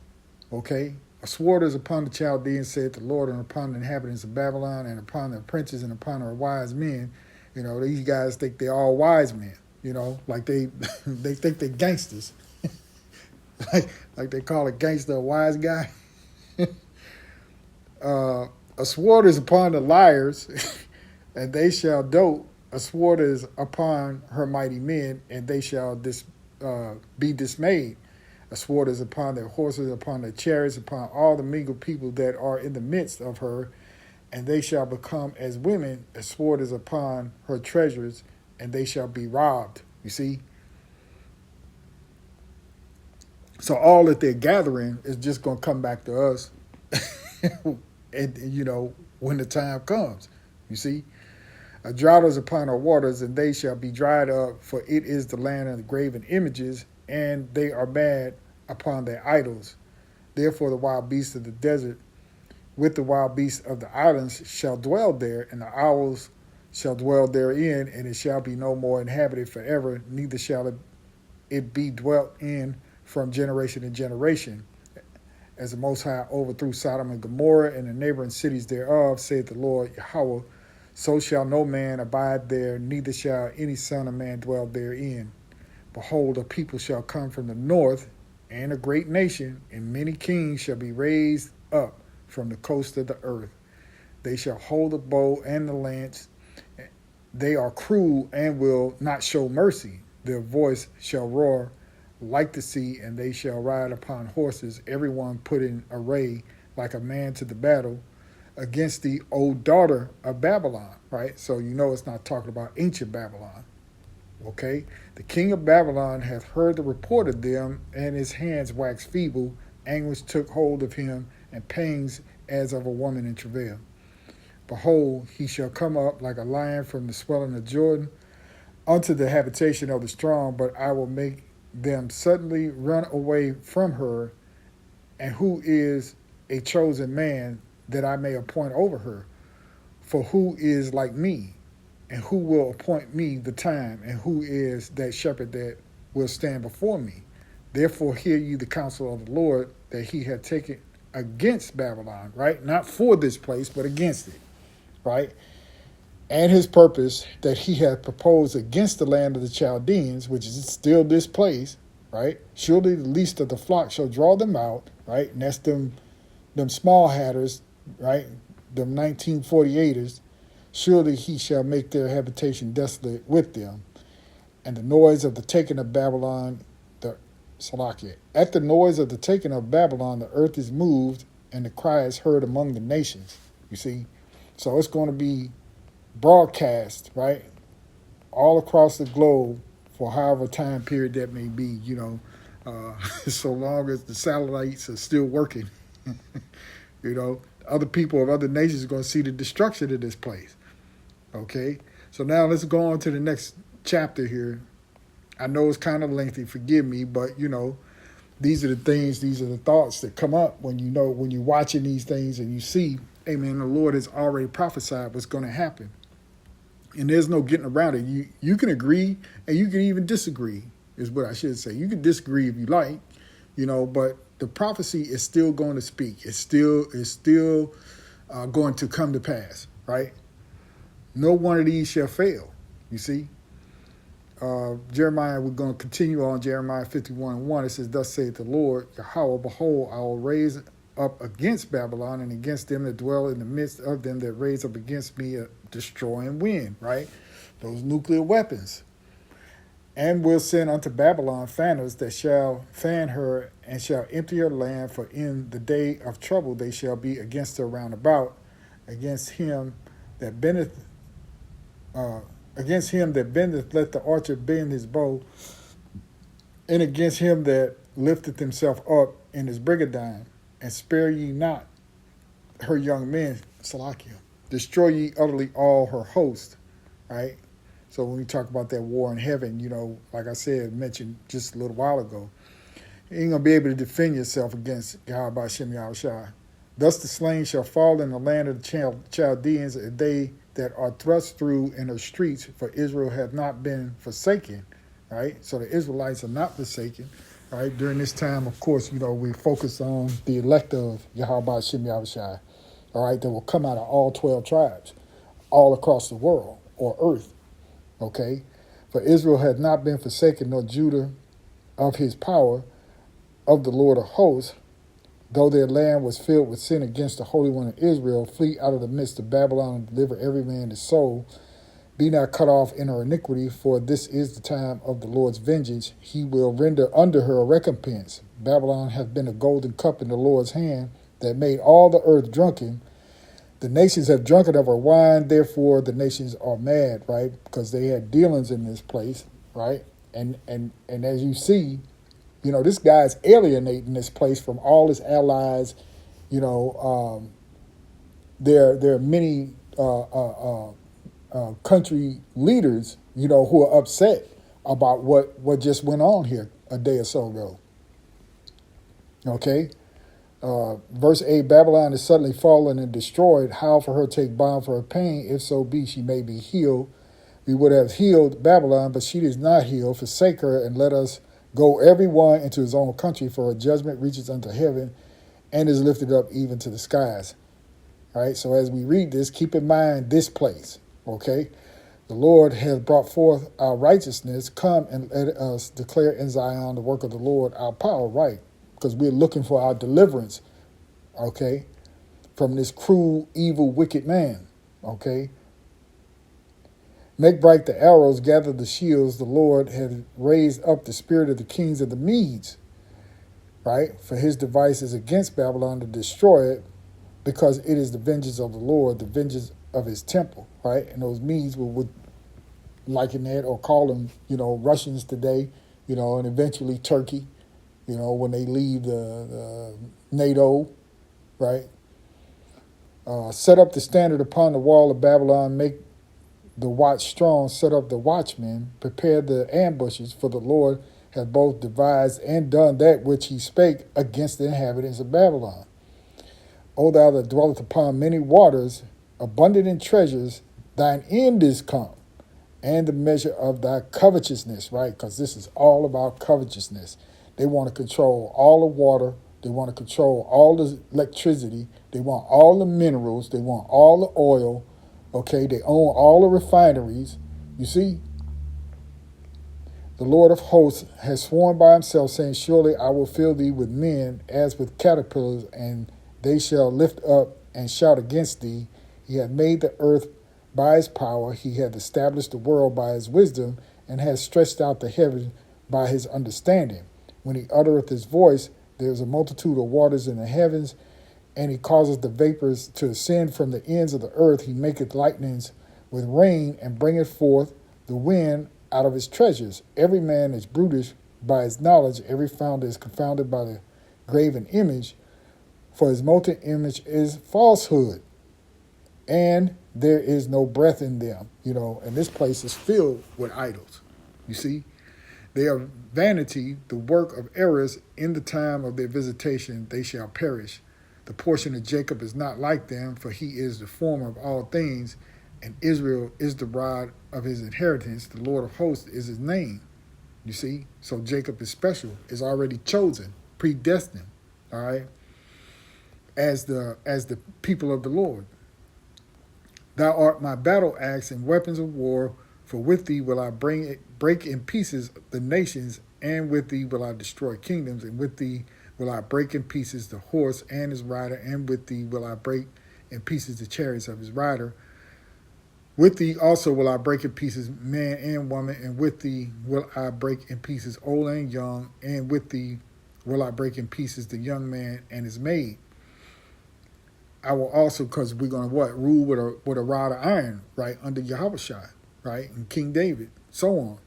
Speaker 5: okay? A sword is upon the Chaldeans, saith the Lord, and upon the inhabitants of Babylon, and upon their princes, and upon their wise men. You know, these guys think they're all wise men, you know, like they think they're gangsters. like they call a gangster a wise guy. A sword is upon the liars, and they shall dote. A sword is upon her mighty men, and they shall be dismayed. A sword is upon their horses, upon their chariots, upon all the mingled people that are in the midst of her, and they shall become as women. A sword is upon her treasures, and they shall be robbed. You see? So all that they're gathering is just going to come back to us, and you know, when the time comes. You see? A drought is upon her waters, and they shall be dried up, for it is the land of the graven images, and they are mad upon their idols. Therefore the wild beasts of the desert with the wild beasts of the islands shall dwell there, and the owls shall dwell therein, and it shall be no more inhabited forever, neither shall it be dwelt in from generation to generation. As the Most High overthrew Sodom and Gomorrah and the neighboring cities thereof, saith the Lord Yahweh, so shall no man abide there, neither shall any son of man dwell therein. Behold, a people shall come from the north, and a great nation, and many kings shall be raised up from the coast of the earth. They shall hold the bow and the lance. They are cruel and will not show mercy. Their voice shall roar like the sea, and they shall ride upon horses, everyone put in array like a man to the battle against the old daughter of Babylon, right? So you know it's not talking about ancient Babylon. Okay, the king of Babylon hath heard the report of them, and his hands waxed feeble. Anguish took hold of him, and pangs as of a woman in travail. Behold, he shall come up like a lion from the swelling of Jordan unto the habitation of the strong, but I will make them suddenly run away from her. And who is a chosen man that I may appoint over her? For who is like me? And who will appoint me the time? And who is that shepherd that will stand before me? Therefore hear ye the counsel of the Lord that he had taken against Babylon, right? Not for this place, but against it, right? And his purpose that he had proposed against the land of the Chaldeans, which is still this place, right? Surely the least of the flock shall draw them out, right? And that's them small hatters, right? Them 1948ers. Surely he shall make their habitation desolate with them. And the noise of the taking of Babylon, at the noise of the taking of Babylon, the earth is moved, and the cry is heard among the nations. You see? So it's going to be broadcast, right? all across the globe for however time period that may be, so long as the satellites are still working, other people of other nations are going to see the destruction of this place. Okay, so now let's go on to the next chapter here. I know it's kind of lengthy, forgive me, but these are the things, these are the thoughts that come up when when you're watching these things and you see, hey man, the Lord has already prophesied what's going to happen. And there's no getting around it. You can agree and you can even disagree, is what I should say. You can disagree if you like, but the prophecy is still going to speak. It's still going to come to pass, right? No one of these shall fail, you see. Jeremiah, we're going to continue on Jeremiah 51:1. It says, thus saith the Lord, Yahweh, behold, I will raise up against Babylon and against them that dwell in the midst of them that raise up against me a destroying wind, right? Those nuclear weapons. And will send unto Babylon fanners that shall fan her and shall empty her land, for in the day of trouble they shall be against her round about, against him that bendeth let the archer bend his bow, and against him that lifteth himself up in his brigandine, and spare ye not her young men, Salakia. Destroy ye utterly all her host, right? So when we talk about that war in heaven, like I said, mentioned just a little while ago, you ain't going to be able to defend yourself against Yahweh Shem Yahushua. Thus the slain shall fall in the land of the Chaldeans, and they that are thrust through in her streets, for Israel hath not been forsaken, right? So the Israelites are not forsaken, right? During this time, of course, we focus on the elect of Yahweh Shem Yahushua, all right, that will come out of all 12 tribes, all across the world, or earth, okay? For Israel hath not been forsaken, nor Judah of his power, of the Lord of hosts, though their land was filled with sin against the Holy One of Israel. Flee out of the midst of Babylon and deliver every man his soul. Be not cut off in her iniquity, for this is the time of the Lord's vengeance. He will render unto her a recompense. Babylon hath been a golden cup in the Lord's hand, that made all the earth drunken. The nations have drunken of her wine, therefore the nations are mad, right? Because they had dealings in this place, right? And as you see, this guy's alienating this place from all his allies. There are many country leaders, who are upset about what just went on here a day or so ago. Okay? Verse 8, Babylon is suddenly fallen and destroyed. How for her take bond for her pain? If so be she may be healed. We would have healed Babylon, but she is not healed. Forsake her and let us go every one into his own country, for her judgment reaches unto heaven and is lifted up even to the skies. All right, so as we read this, keep in mind this place, okay? The Lord has brought forth our righteousness. Come and let us declare in Zion the work of the Lord, our power, right? Because we're looking for our deliverance, okay, from this cruel, evil, wicked man, okay? Make bright the arrows, gather the shields. The Lord has raised up the spirit of the kings of the Medes, right? For his device is against Babylon to destroy it, because it is the vengeance of the Lord, the vengeance of his temple, right? And those Medes would liken that or call them, Russians today, and eventually Turkey, when they leave the NATO, right? Set up the standard upon the wall of Babylon, make the watch strong, set up the watchmen, prepare the ambushes, for the Lord hath both devised and done that which he spake against the inhabitants of Babylon. O thou that dwellest upon many waters, abundant in treasures, thine end is come, and the measure of thy covetousness, right? Because this is all about covetousness. They want to control all the water. They want to control all the electricity. They want all the minerals. They want all the oil. Okay, they own all the refineries. You see, the Lord of hosts has sworn by himself, saying, surely I will fill thee with men as with caterpillars, and they shall lift up and shout against thee. He hath made the earth by his power. He hath established the world by his wisdom, and hath stretched out the heavens by his understanding. When he uttereth his voice, there is a multitude of waters in the heavens, and he causeth the vapors to ascend from the ends of the earth. He maketh lightnings with rain, and bringeth forth the wind out of his treasures. Every man is brutish by his knowledge. Every founder is confounded by the graven image. For his molten image is falsehood, and there is no breath in them. And this place is filled with idols. You see? They are vanity, the work of errors. In the time of their visitation they shall perish. The portion of Jacob is not like them, for he is the former of all things, and Israel is the rod of his inheritance. The Lord of hosts is his name. You see? So Jacob is special, is already chosen, predestined, all right, as the people of the Lord. Thou art my battle axe and weapons of war, for with thee will I break in pieces the nations, and with thee will I destroy kingdoms, and with thee will I break in pieces the horse and his rider, and with thee will I break in pieces the chariots of his rider. With thee also will I break in pieces man and woman, and with thee will I break in pieces old and young, and with thee will I break in pieces the young man and his maid. I will also, because we're going to rule with a rod of iron, right, under Yahushua, right, and King David, so on.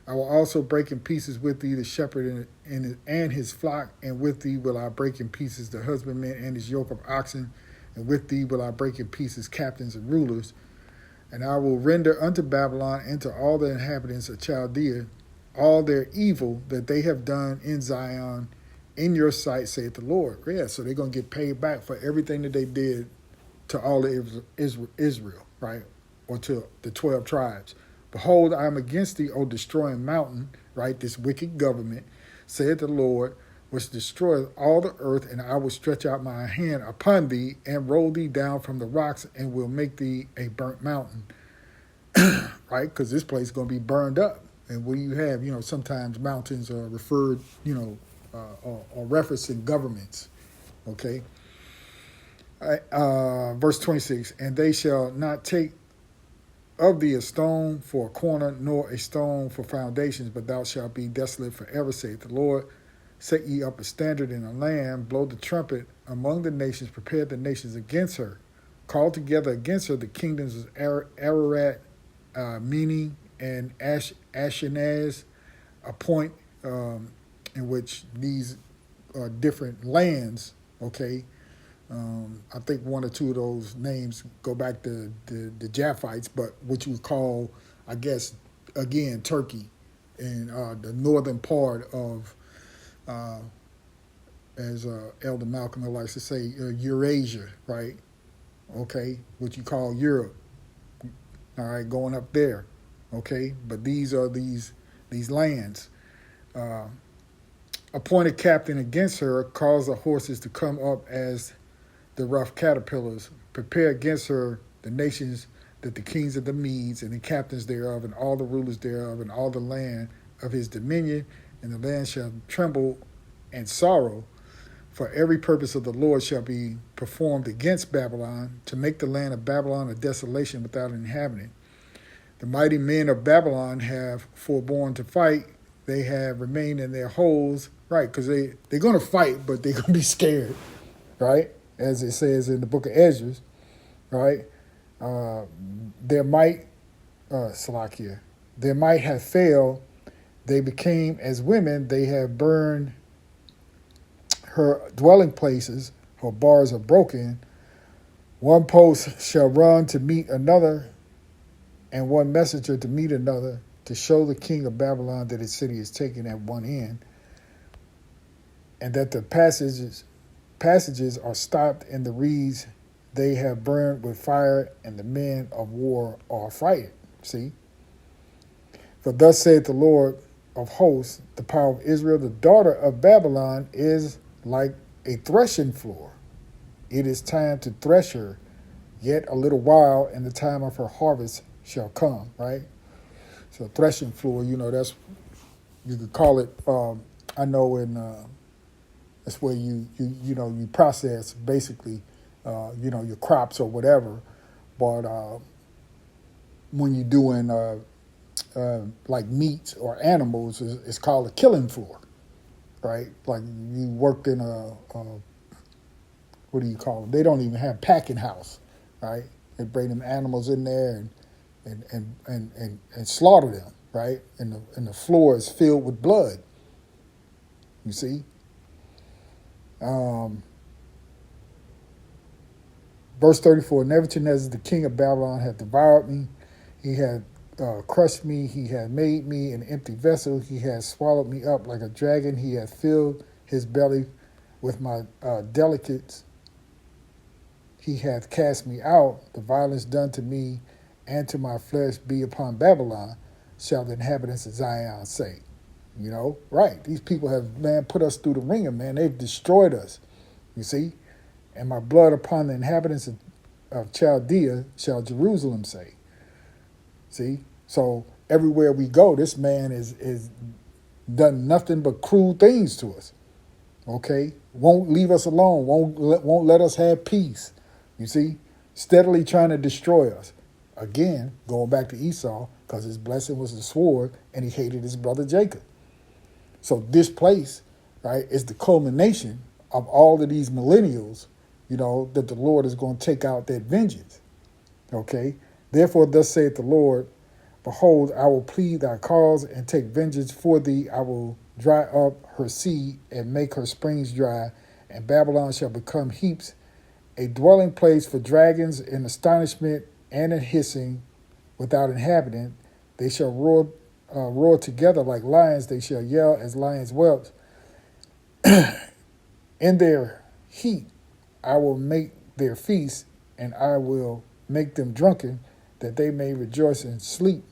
Speaker 5: I will also break in pieces with thee the shepherd and his flock, and with thee will I break in pieces the husbandman and his yoke of oxen, and with thee will I break in pieces captains and rulers. And I will render unto Babylon and to all the inhabitants of Chaldea all their evil that they have done in Zion in your sight, saith the Lord. Yeah, so they're going to get paid back for everything that they did to all of Israel, right, or to the 12 tribes. Behold, I am against thee, O destroying mountain, right, this wicked government, saith the Lord, which destroyeth all the earth, and I will stretch out my hand upon thee and roll thee down from the rocks and will make thee a burnt mountain, right, because this place is going to be burned up. And what do you have? Sometimes mountains are referred, or referencing governments, okay? Verse 26, and they shall not take of thee a stone for a corner, nor a stone for foundations, but thou shalt be desolate forever, saith the Lord. Set ye up a standard in a land, blow the trumpet among the nations, prepare the nations against her. Call together against her the kingdoms of Ararat, Mene, and Ashenaz, a point in which these are different lands, okay? I think one or two of those names go back to the Japhites, but what you would call, I guess, again, Turkey and the northern part of, as Elder Malcolm likes to say, Eurasia, right? Okay, what you call Europe, all right, going up there, okay? But these are these lands. Appointed captain against her, cause the horses to come up as the rough caterpillars. Prepare against her the nations, that the kings of the Medes and the captains thereof, and all the rulers thereof, and all the land of his dominion, and the land shall tremble and sorrow. For every purpose of the Lord shall be performed against Babylon, to make the land of Babylon a desolation without an inhabitant. The mighty men of Babylon have forborne to fight. They have remained in their holes, right, because they're going to fight, but they're going to be scared, right, as it says in the book of Ezra, right? Their might have failed. They became as women. They have burned her dwelling places. Her bars are broken. One post shall run to meet another, and one messenger to meet another, to show the king of Babylon that his city is taken at one end, and that the passages are stopped, and the reeds they have burned with fire, and the men of war are frightened. See? For thus saith the Lord of hosts, the power of Israel, the daughter of Babylon is like a threshing floor. It is time to thresh her, yet a little while, and the time of her harvest shall come, right? So threshing floor, that's, you could call it, I know that's where you process basically, your crops or whatever. But when you're doing like meats or animals, it's called a killing floor, right? Like you worked in what do you call them? They don't even have packing house, right? They bring them animals in there and and slaughter them, right? And the floor is filled with blood. You see? Verse 34, Nebuchadnezzar, the king of Babylon, had devoured me. He had crushed me. He had made me an empty vessel. He had swallowed me up like a dragon. He had filled his belly with my delicates. He hath cast me out. The violence done to me and to my flesh be upon Babylon, shall the inhabitants of Zion say. You know, right. These people have, man, put us through the ringer, man. They've destroyed us, you see. And my blood upon the inhabitants of Chaldea shall Jerusalem say. See? So everywhere we go, this man is done nothing but cruel things to us. Okay? Won't leave us alone. Won't let us have peace. You see? Steadily trying to destroy us. Again, going back to Esau, because his blessing was the sword, and he hated his brother Jacob. So this place, right, is the culmination of all of these millennials, you know, that the Lord is going to take out that vengeance. Okay? Therefore, thus saith the Lord, behold, I will plead thy cause and take vengeance for thee. I will dry up her sea and make her springs dry, and Babylon shall become heaps, a dwelling place for dragons in astonishment and in hissing without inhabitant. They shall roar together like lions. They shall yell as lions whelp. In their heat I will make their feast, and I will make them drunken, that they may rejoice and sleep,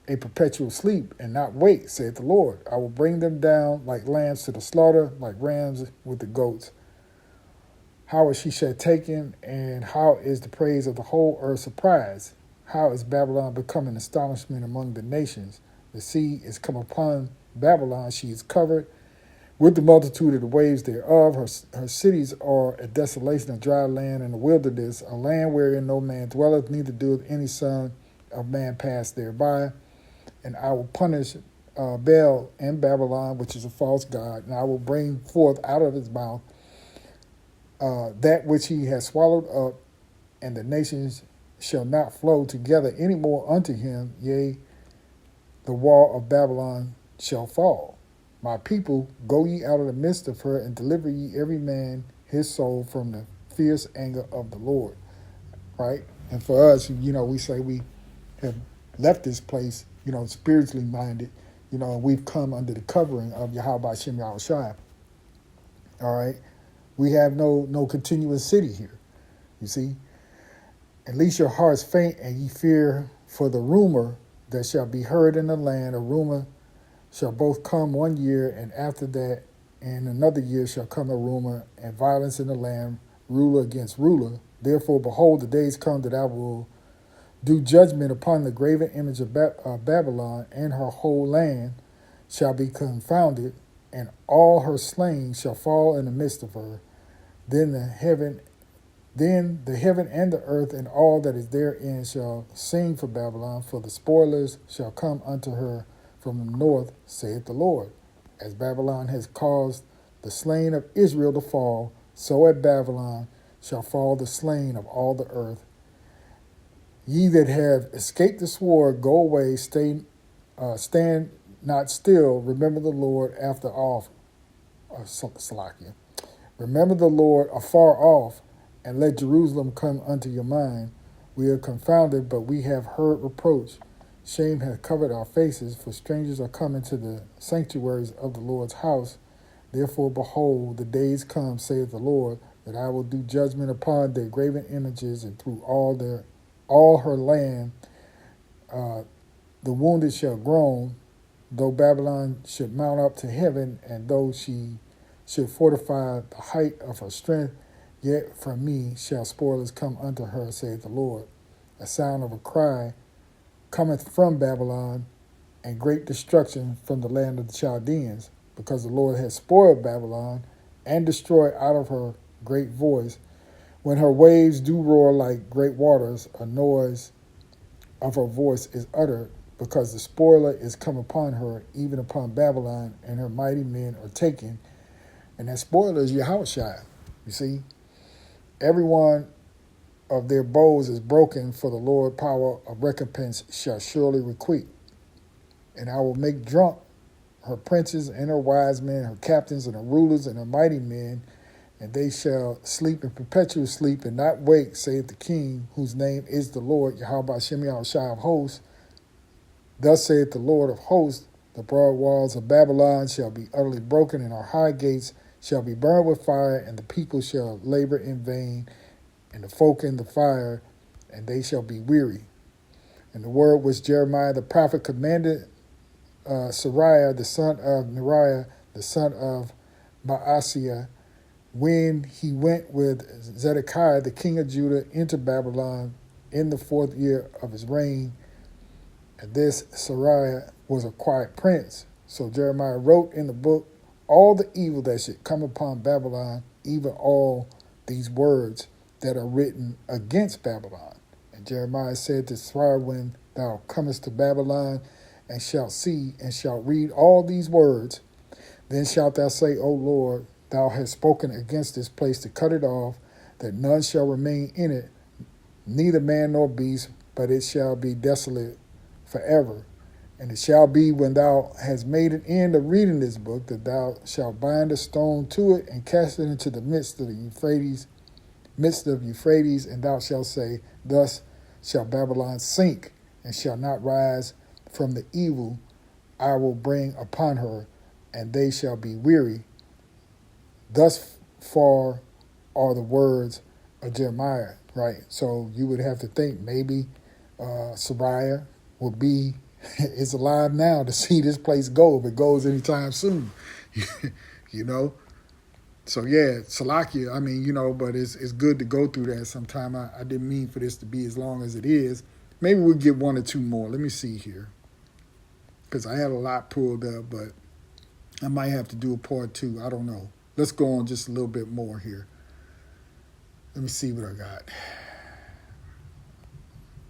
Speaker 5: a perpetual sleep, and not wake, saith the Lord. I will bring them down like lambs to the slaughter, like rams with the goats. How is she taken, and how is the praise of the whole earth surprised? How is Babylon become an astonishment among the nations? The sea is come upon Babylon, she is covered with the multitude of the waves thereof. Her cities are a desolation, a dry land, and a wilderness, a land wherein no man dwelleth, neither doeth any son of man pass thereby. And I will punish Baal and Babylon, which is a false god, and I will bring forth out of his mouth that which he has swallowed up, and the nations shall not flow together any more unto him. Yea, the wall of Babylon shall fall. My people, go ye out of the midst of her, and deliver ye every man his soul from the fierce anger of the Lord. Right? And for us, you know, we say we have left this place, you know, spiritually minded, you know, and we've come under the covering of Yahweh Shem Yahushua. All right? We have no continuous city here, you see. At least your hearts faint, and ye fear for the rumor that shall be heard in the land. A rumor shall both come 1 year, and after that in another year shall come a rumor, and violence in the land, ruler against ruler. Therefore, behold, the days come that I will do judgment upon the graven image of Babylon, and her whole land shall be confounded, and all her slain shall fall in the midst of her. Then the heaven and the earth and all that is therein shall sing for Babylon, for the spoilers shall come unto her from the north, saith the Lord. As Babylon has caused the slain of Israel to fall, so at Babylon shall fall the slain of all the earth. Ye that have escaped the sword, go away, stand not still, remember the Lord after off. Salakia. Remember the Lord afar off, and let Jerusalem come unto your mind. We are confounded, but we have heard reproach. Shame hath covered our faces, for strangers are coming to the sanctuaries of the Lord's house. Therefore, behold, the days come, saith the Lord, that I will do judgment upon their graven images, and through all her land the wounded shall groan, though Babylon should mount up to heaven, and though she should fortify the height of her strength, yet from me shall spoilers come unto her, saith the Lord. A sound of a cry cometh from Babylon, and great destruction from the land of the Chaldeans, because the Lord has spoiled Babylon, and destroyed out of her great voice. When her waves do roar like great waters, a noise of her voice is uttered, because the spoiler is come upon her, even upon Babylon, and her mighty men are taken. And that spoiler is Yahushua. You see, everyone of their bows is broken, for the Lord power of recompense shall surely requite. And I will make drunk her princes and her wise men, her captains and her rulers and her mighty men, and they shall sleep in perpetual sleep and not wake, saith the King, whose name is the Lord, Yahweh Shem Yahushai of hosts. Thus saith the Lord of hosts, the broad walls of Babylon shall be utterly broken, and our high gates shall be burned with fire, and the people shall labor in vain, and the folk in the fire, and they shall be weary. And the word which Jeremiah the prophet commanded Sariah, the son of Neriah, the son of Maaseiah, when he went with Zedekiah, the king of Judah, into Babylon in the 4th year of his reign. And this Sariah was a quiet prince. So Jeremiah wrote in the book all the evil that should come upon Babylon, even all these words that are written against Babylon. And Jeremiah said to Sariah, when thou comest to Babylon, and shalt see and shalt read all these words, then shalt thou say, O Lord, thou hast spoken against this place to cut it off, that none shall remain in it, neither man nor beast, but it shall be desolate forever. And it shall be, when thou hast made an end of reading this book, that thou shalt bind a stone to it and cast it into the midst of Euphrates, and thou shalt say, thus shall Babylon sink, and shall not rise from the evil I will bring upon her, and they shall be weary. Thus far are the words of Jeremiah, right? So you would have to think maybe Sariah is alive now to see this place go, if it goes anytime soon. You know? So yeah, Salakia, I mean, but it's good to go through that sometime. I didn't mean for this to be as long as it is. Maybe we'll get 1 or 2 more. Let me see here. Because I had a lot pulled up, but I might have to do a part 2. I don't know. Let's go on just a little bit more here. Let me see what I got.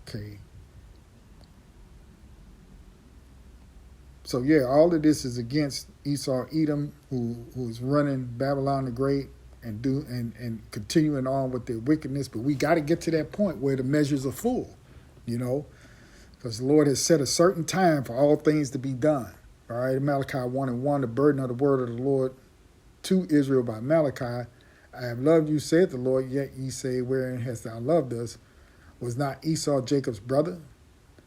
Speaker 5: Okay. So yeah, all of this is against Esau, Edom, who is running Babylon the Great and continuing on with their wickedness. But we got to get to that point where the measures are full, because the Lord has set a certain time for all things to be done. All right, Malachi 1:1, the burden of the word of the Lord to Israel by Malachi. I have loved you, saith the Lord, yet ye say, wherein hast thou loved us? Was not Esau Jacob's brother?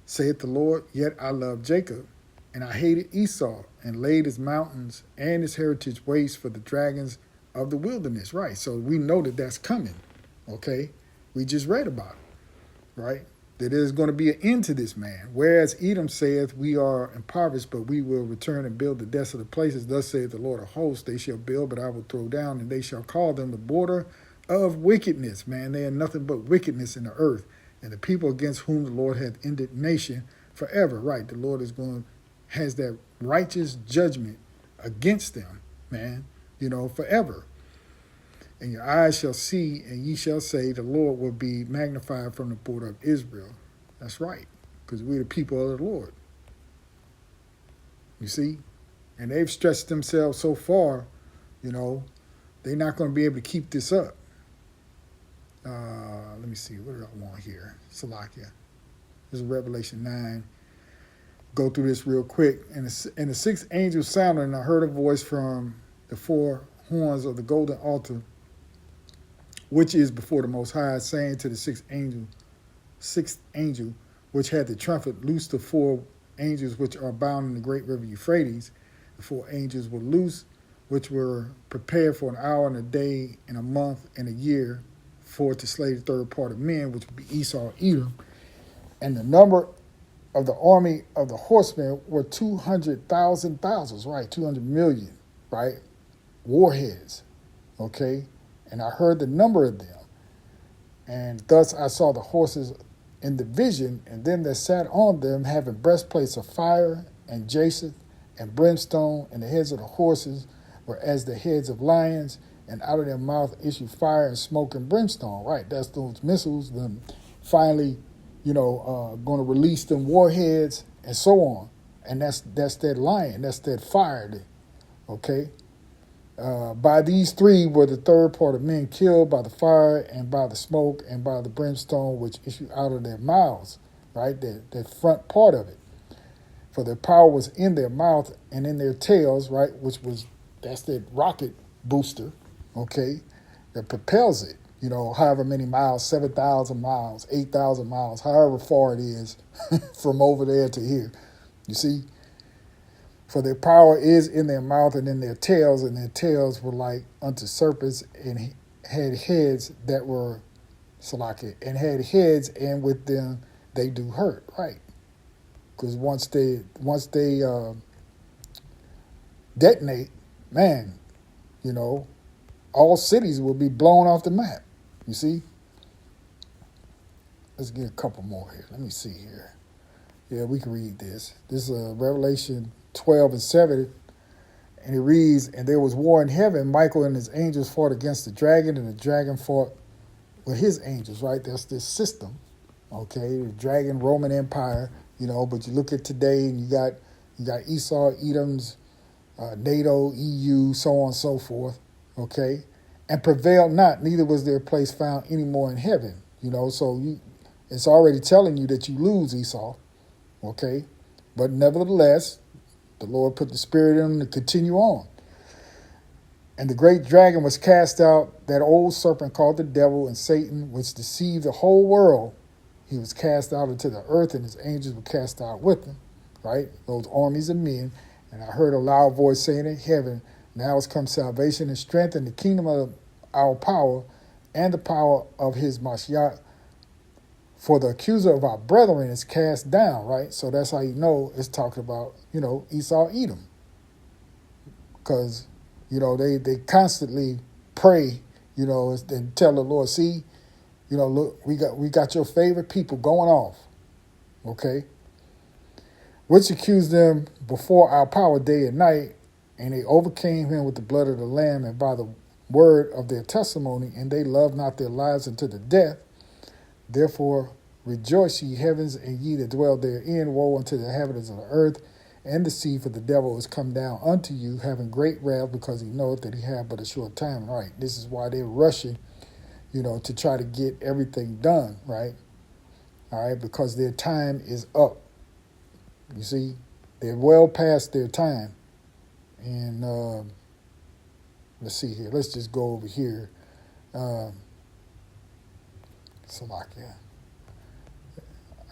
Speaker 5: Saith the Lord, yet I loved Jacob, and I hated Esau, and laid his mountains and his heritage waste for the dragons of the wilderness. Right, so we know that that's coming, okay? We just read about it, right? That there's going to be an end to this man. Whereas Edom saith, we are impoverished, but we will return and build the desolate places. Thus saith the Lord of hosts, they shall build, but I will throw down, and they shall call them the border of wickedness. Man, they are nothing but wickedness in the earth. And the people against whom the Lord hath indignation forever. Right, the Lord has that righteous judgment against them, man, forever. And your eyes shall see, and ye shall say, the Lord will be magnified from the border of Israel. That's right, because we're the people of the Lord. You see? And they've stretched themselves so far, they're not going to be able to keep this up. Let me see, what do I want here? Salakia. This is Revelation 9. Go through this real quick. And the 6th angel sounded, and I heard a voice from the 4 horns of the golden altar, which is before the Most High, saying to the 6th angel, which had the trumpet, loose the 4 angels which are bound in the great river Euphrates. The 4 angels were loose, which were prepared for an hour and a day and a month and a year, for to slay the third part of men, which would be Esau and Edom. And the number of the army of the horsemen were 200,000 thousands, right? 200 million, right? Warheads, okay? And I heard the number of them. And thus I saw the horses in the vision, and them that sat on them having breastplates of fire and jacinth and brimstone, and the heads of the horses were as the heads of lions, and out of their mouth issued fire and smoke and brimstone. Right, that's those missiles, them finally, going to release them warheads and so on. And that's that lion, that's that fire, okay? By these three were the third part of men killed by the fire and by the smoke and by the brimstone which issued out of their mouths, right? That front part of it. For their power was in their mouth and in their tails, right? That's that rocket booster, okay, that propels it, however many miles, 7,000 miles, 8,000 miles, however far it is from over there to here. You see? For their power is in their mouth and in their tails, and their tails were like unto serpents, and had heads that were salaki, and had heads, and with them they do hurt, right? Because once they detonate, man, all cities will be blown off the map. You see? Let's get a couple more here. Let me see here. Yeah, we can read this. This is Revelation 12 and 7, and it reads, and there was war in heaven. Michael and his angels fought against the dragon, and the dragon fought with his angels, right? That's this system, okay? The dragon, Roman Empire, but you look at today, and you got Esau, Edom's, NATO, EU, so on and so forth, okay? And prevailed not, neither was their place found any more in heaven, so it's already telling you that you lose, Esau, okay? But nevertheless, the Lord put the spirit in them to continue on. And the great dragon was cast out, that old serpent called the devil and Satan, which deceived the whole world. He was cast out into the earth, and his angels were cast out with him, right? Those armies of men. And I heard a loud voice saying in heaven, now has come salvation and strength and the kingdom of our power and the power of his Mashiach. For the accuser of our brethren is cast down, right? So that's how you know it's talking about, Esau, Edom. Because, they constantly pray, and tell the Lord, see, look, we got your favorite people going off, okay? Which accused them before our power day and night, and they overcame him with the blood of the Lamb and by the word of their testimony, and they loved not their lives unto the death. Therefore rejoice, ye heavens, and ye that dwell therein. Woe unto the inhabitants of the earth and the sea, for the devil is come down unto you, having great wrath, because he knoweth that he hath but a short time. Right. This is why they're rushing, to try to get everything done, right? All right, because their time is up. You see, they're well past their time. And let's see here. Let's just go over here. Salakia.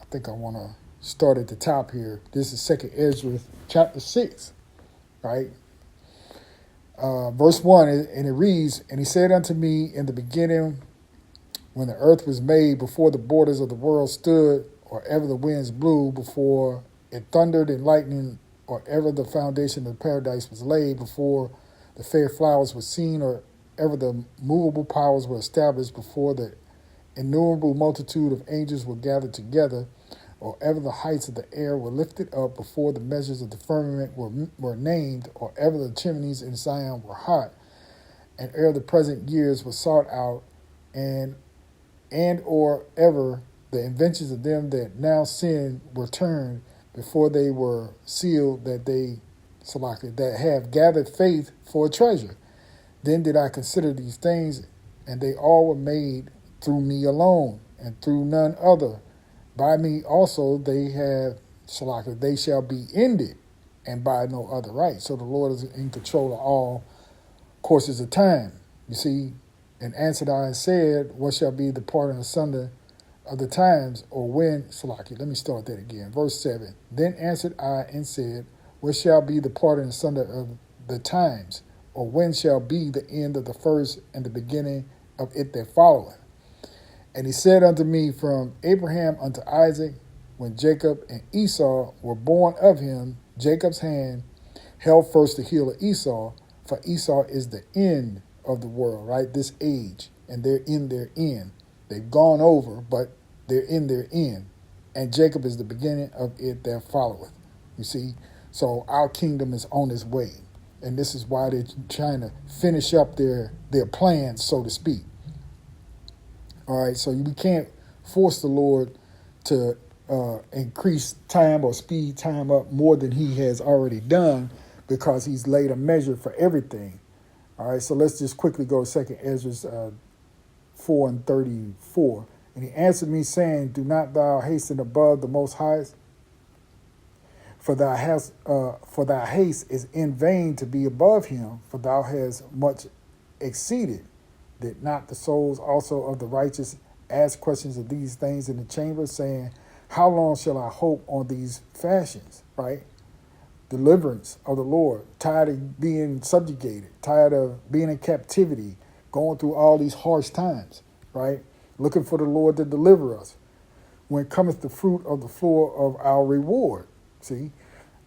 Speaker 5: I think I want to start at the top here. This is 2nd Ezra chapter 6, right? Verse 1, and it reads, and he said unto me in the beginning, when the earth was made, before the borders of the world stood, or ever the winds blew, before it thundered and lightning, or ever the foundation of paradise was laid, before the fair flowers were seen, or ever the movable powers were established, before the innumerable multitude of angels were gathered together, or ever the heights of the air were lifted up, before the measures of the firmament were named, or ever the chimneys in Zion were hot, and ere the present years were sought out, and or ever the inventions of them that now sin were turned, before they were sealed, that have gathered faith for a treasure. Then did I consider these things, and they all were made through me alone, and through none other. By me also they shall be ended, and by no other right. So the Lord is in control of all courses of time. You see, and answered I and said, what shall be the parting asunder of the times, or when, let me start that again. Verse 7, then answered I and said, what shall be the parting asunder of the times, or when shall be the end of the first and the beginning of it that followeth? And he said unto me, from Abraham unto Isaac, when Jacob and Esau were born of him, Jacob's hand held first the heel of Esau, for Esau is the end of the world, right? This age, and they're in their end. They've gone over, but they're in their end. And Jacob is the beginning of it that followeth. You see? So our kingdom is on its way. And this is why they're trying to finish up their plans, so to speak. All right, so we can't force the Lord to increase time or speed time up more than he has already done, because he's laid a measure for everything. All right, so let's just quickly go to 2nd Ezra 4 and 34. And he answered me, saying, do not thou hasten above the Most Highest, for thy haste is in vain to be above him, for thou hast much exceeded. Did not the souls also of the righteous ask questions of these things in the chamber, saying, how long shall I hope on these fashions, right? Deliverance of the Lord, tired of being subjugated, tired of being in captivity, going through all these harsh times, right? Looking for the Lord to deliver us. When cometh the fruit of the floor of our reward, see?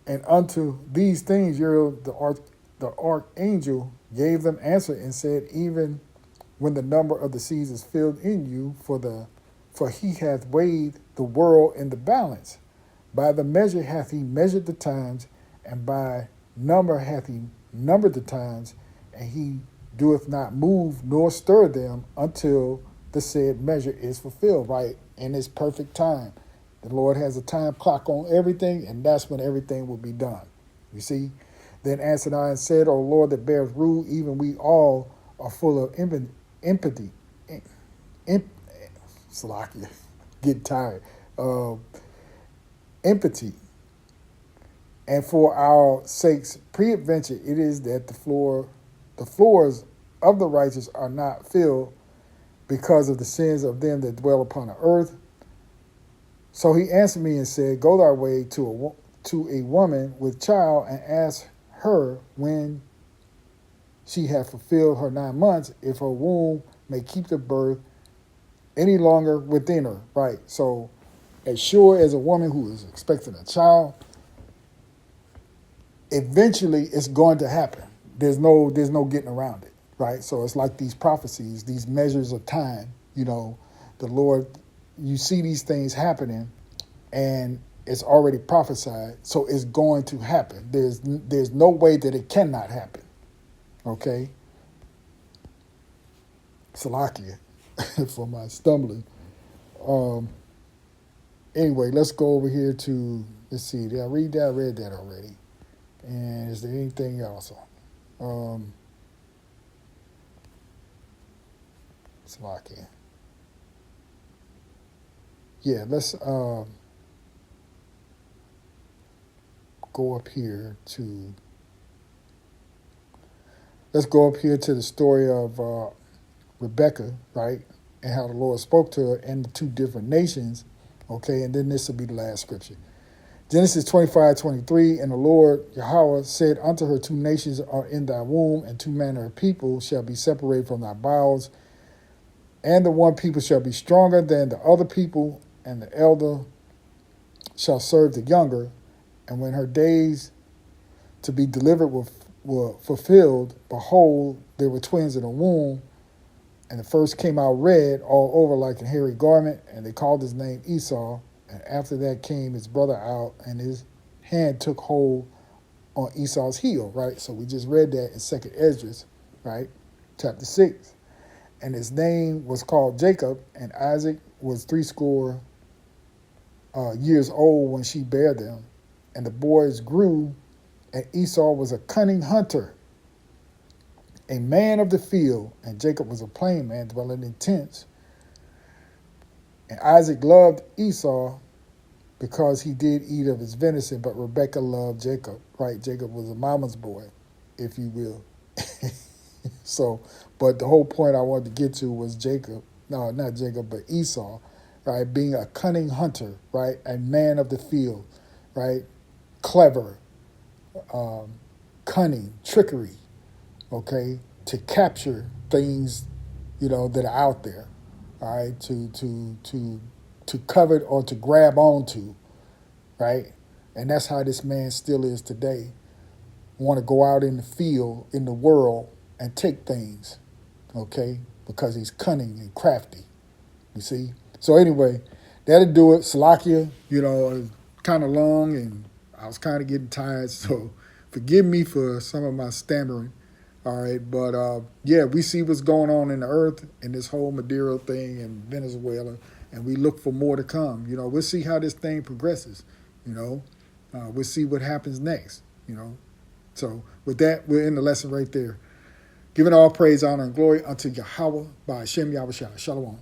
Speaker 5: And unto these things the archangel gave them answer and said, even when the number of the seas is filled in you, for he hath weighed the world in the balance. By the measure hath he measured the times, and by number hath he numbered the times, and he doeth not move nor stir them until the said measure is fulfilled, right? In his perfect time. The Lord has a time clock on everything, and that's when everything will be done. You see? Then answered I and said, O Lord that beareth rule, even we all are full of empathy. Salakia, get tired. Empathy. And for our sakes, peradventure, it is that the floors of the righteous are not filled because of the sins of them that dwell upon the earth. So he answered me and said, go thy way to a woman with child, and ask her when she hath fulfilled her 9 months, if her womb may keep the birth any longer within her. Right. So as sure as a woman who is expecting a child, eventually it's going to happen. There's no getting around it. Right. So it's like these prophecies, these measures of time, the Lord, you see these things happening and it's already prophesied. So it's going to happen. There's no way that it cannot happen. Okay. Salakia for my stumbling. Anyway, let's go over here to, let's see, did I read that? I read that already. And is there anything else? Salakia. Yeah, let's go up here to the story of Rebecca, right? And how the Lord spoke to her and the 2 different nations. Okay, and then this will be the last scripture. Genesis 25:23, and the Lord Yahweh said unto her, 2 nations are in thy womb, and 2 manner of people shall be separated from thy bowels. And the one people shall be stronger than the other people, and the elder shall serve the younger. And when her days to be delivered were fulfilled, behold, there were twins in the womb. And the first came out red all over like a hairy garment, and they called his name Esau. And after that came his brother out, and his hand took hold on Esau's heel, right? So we just read that in 2nd Ezra, right? Chapter 6. And his name was called Jacob, and Isaac was 80 years old when she bare them. And the boys grew, and Esau was a cunning hunter, a man of the field, and Jacob was a plain man dwelling in tents. And Isaac loved Esau because he did eat of his venison, but Rebekah loved Jacob, right? Jacob was a mama's boy, if you will. So, but the whole point I wanted to get to was not Jacob, but Esau, right? Being a cunning hunter, right? A man of the field, right? Clever, cunning, trickery, okay? To capture things, that are out there, all right? To covet or to grab onto, right? And that's how this man still is today. Want to go out in the field, in the world, and take things, okay? Because he's cunning and crafty, you see? So anyway, that'll do it. Salakia, kind of long, and I was kind of getting tired, so forgive me for some of my stammering, all right? But, yeah, we see what's going on in the earth and this whole Maduro thing in Venezuela, and we look for more to come. We'll see how this thing progresses, We'll see what happens next, So with that, we're in the lesson right there. Giving all praise, honor, and glory unto Yahweh by Hashem Yahushua. Shalom.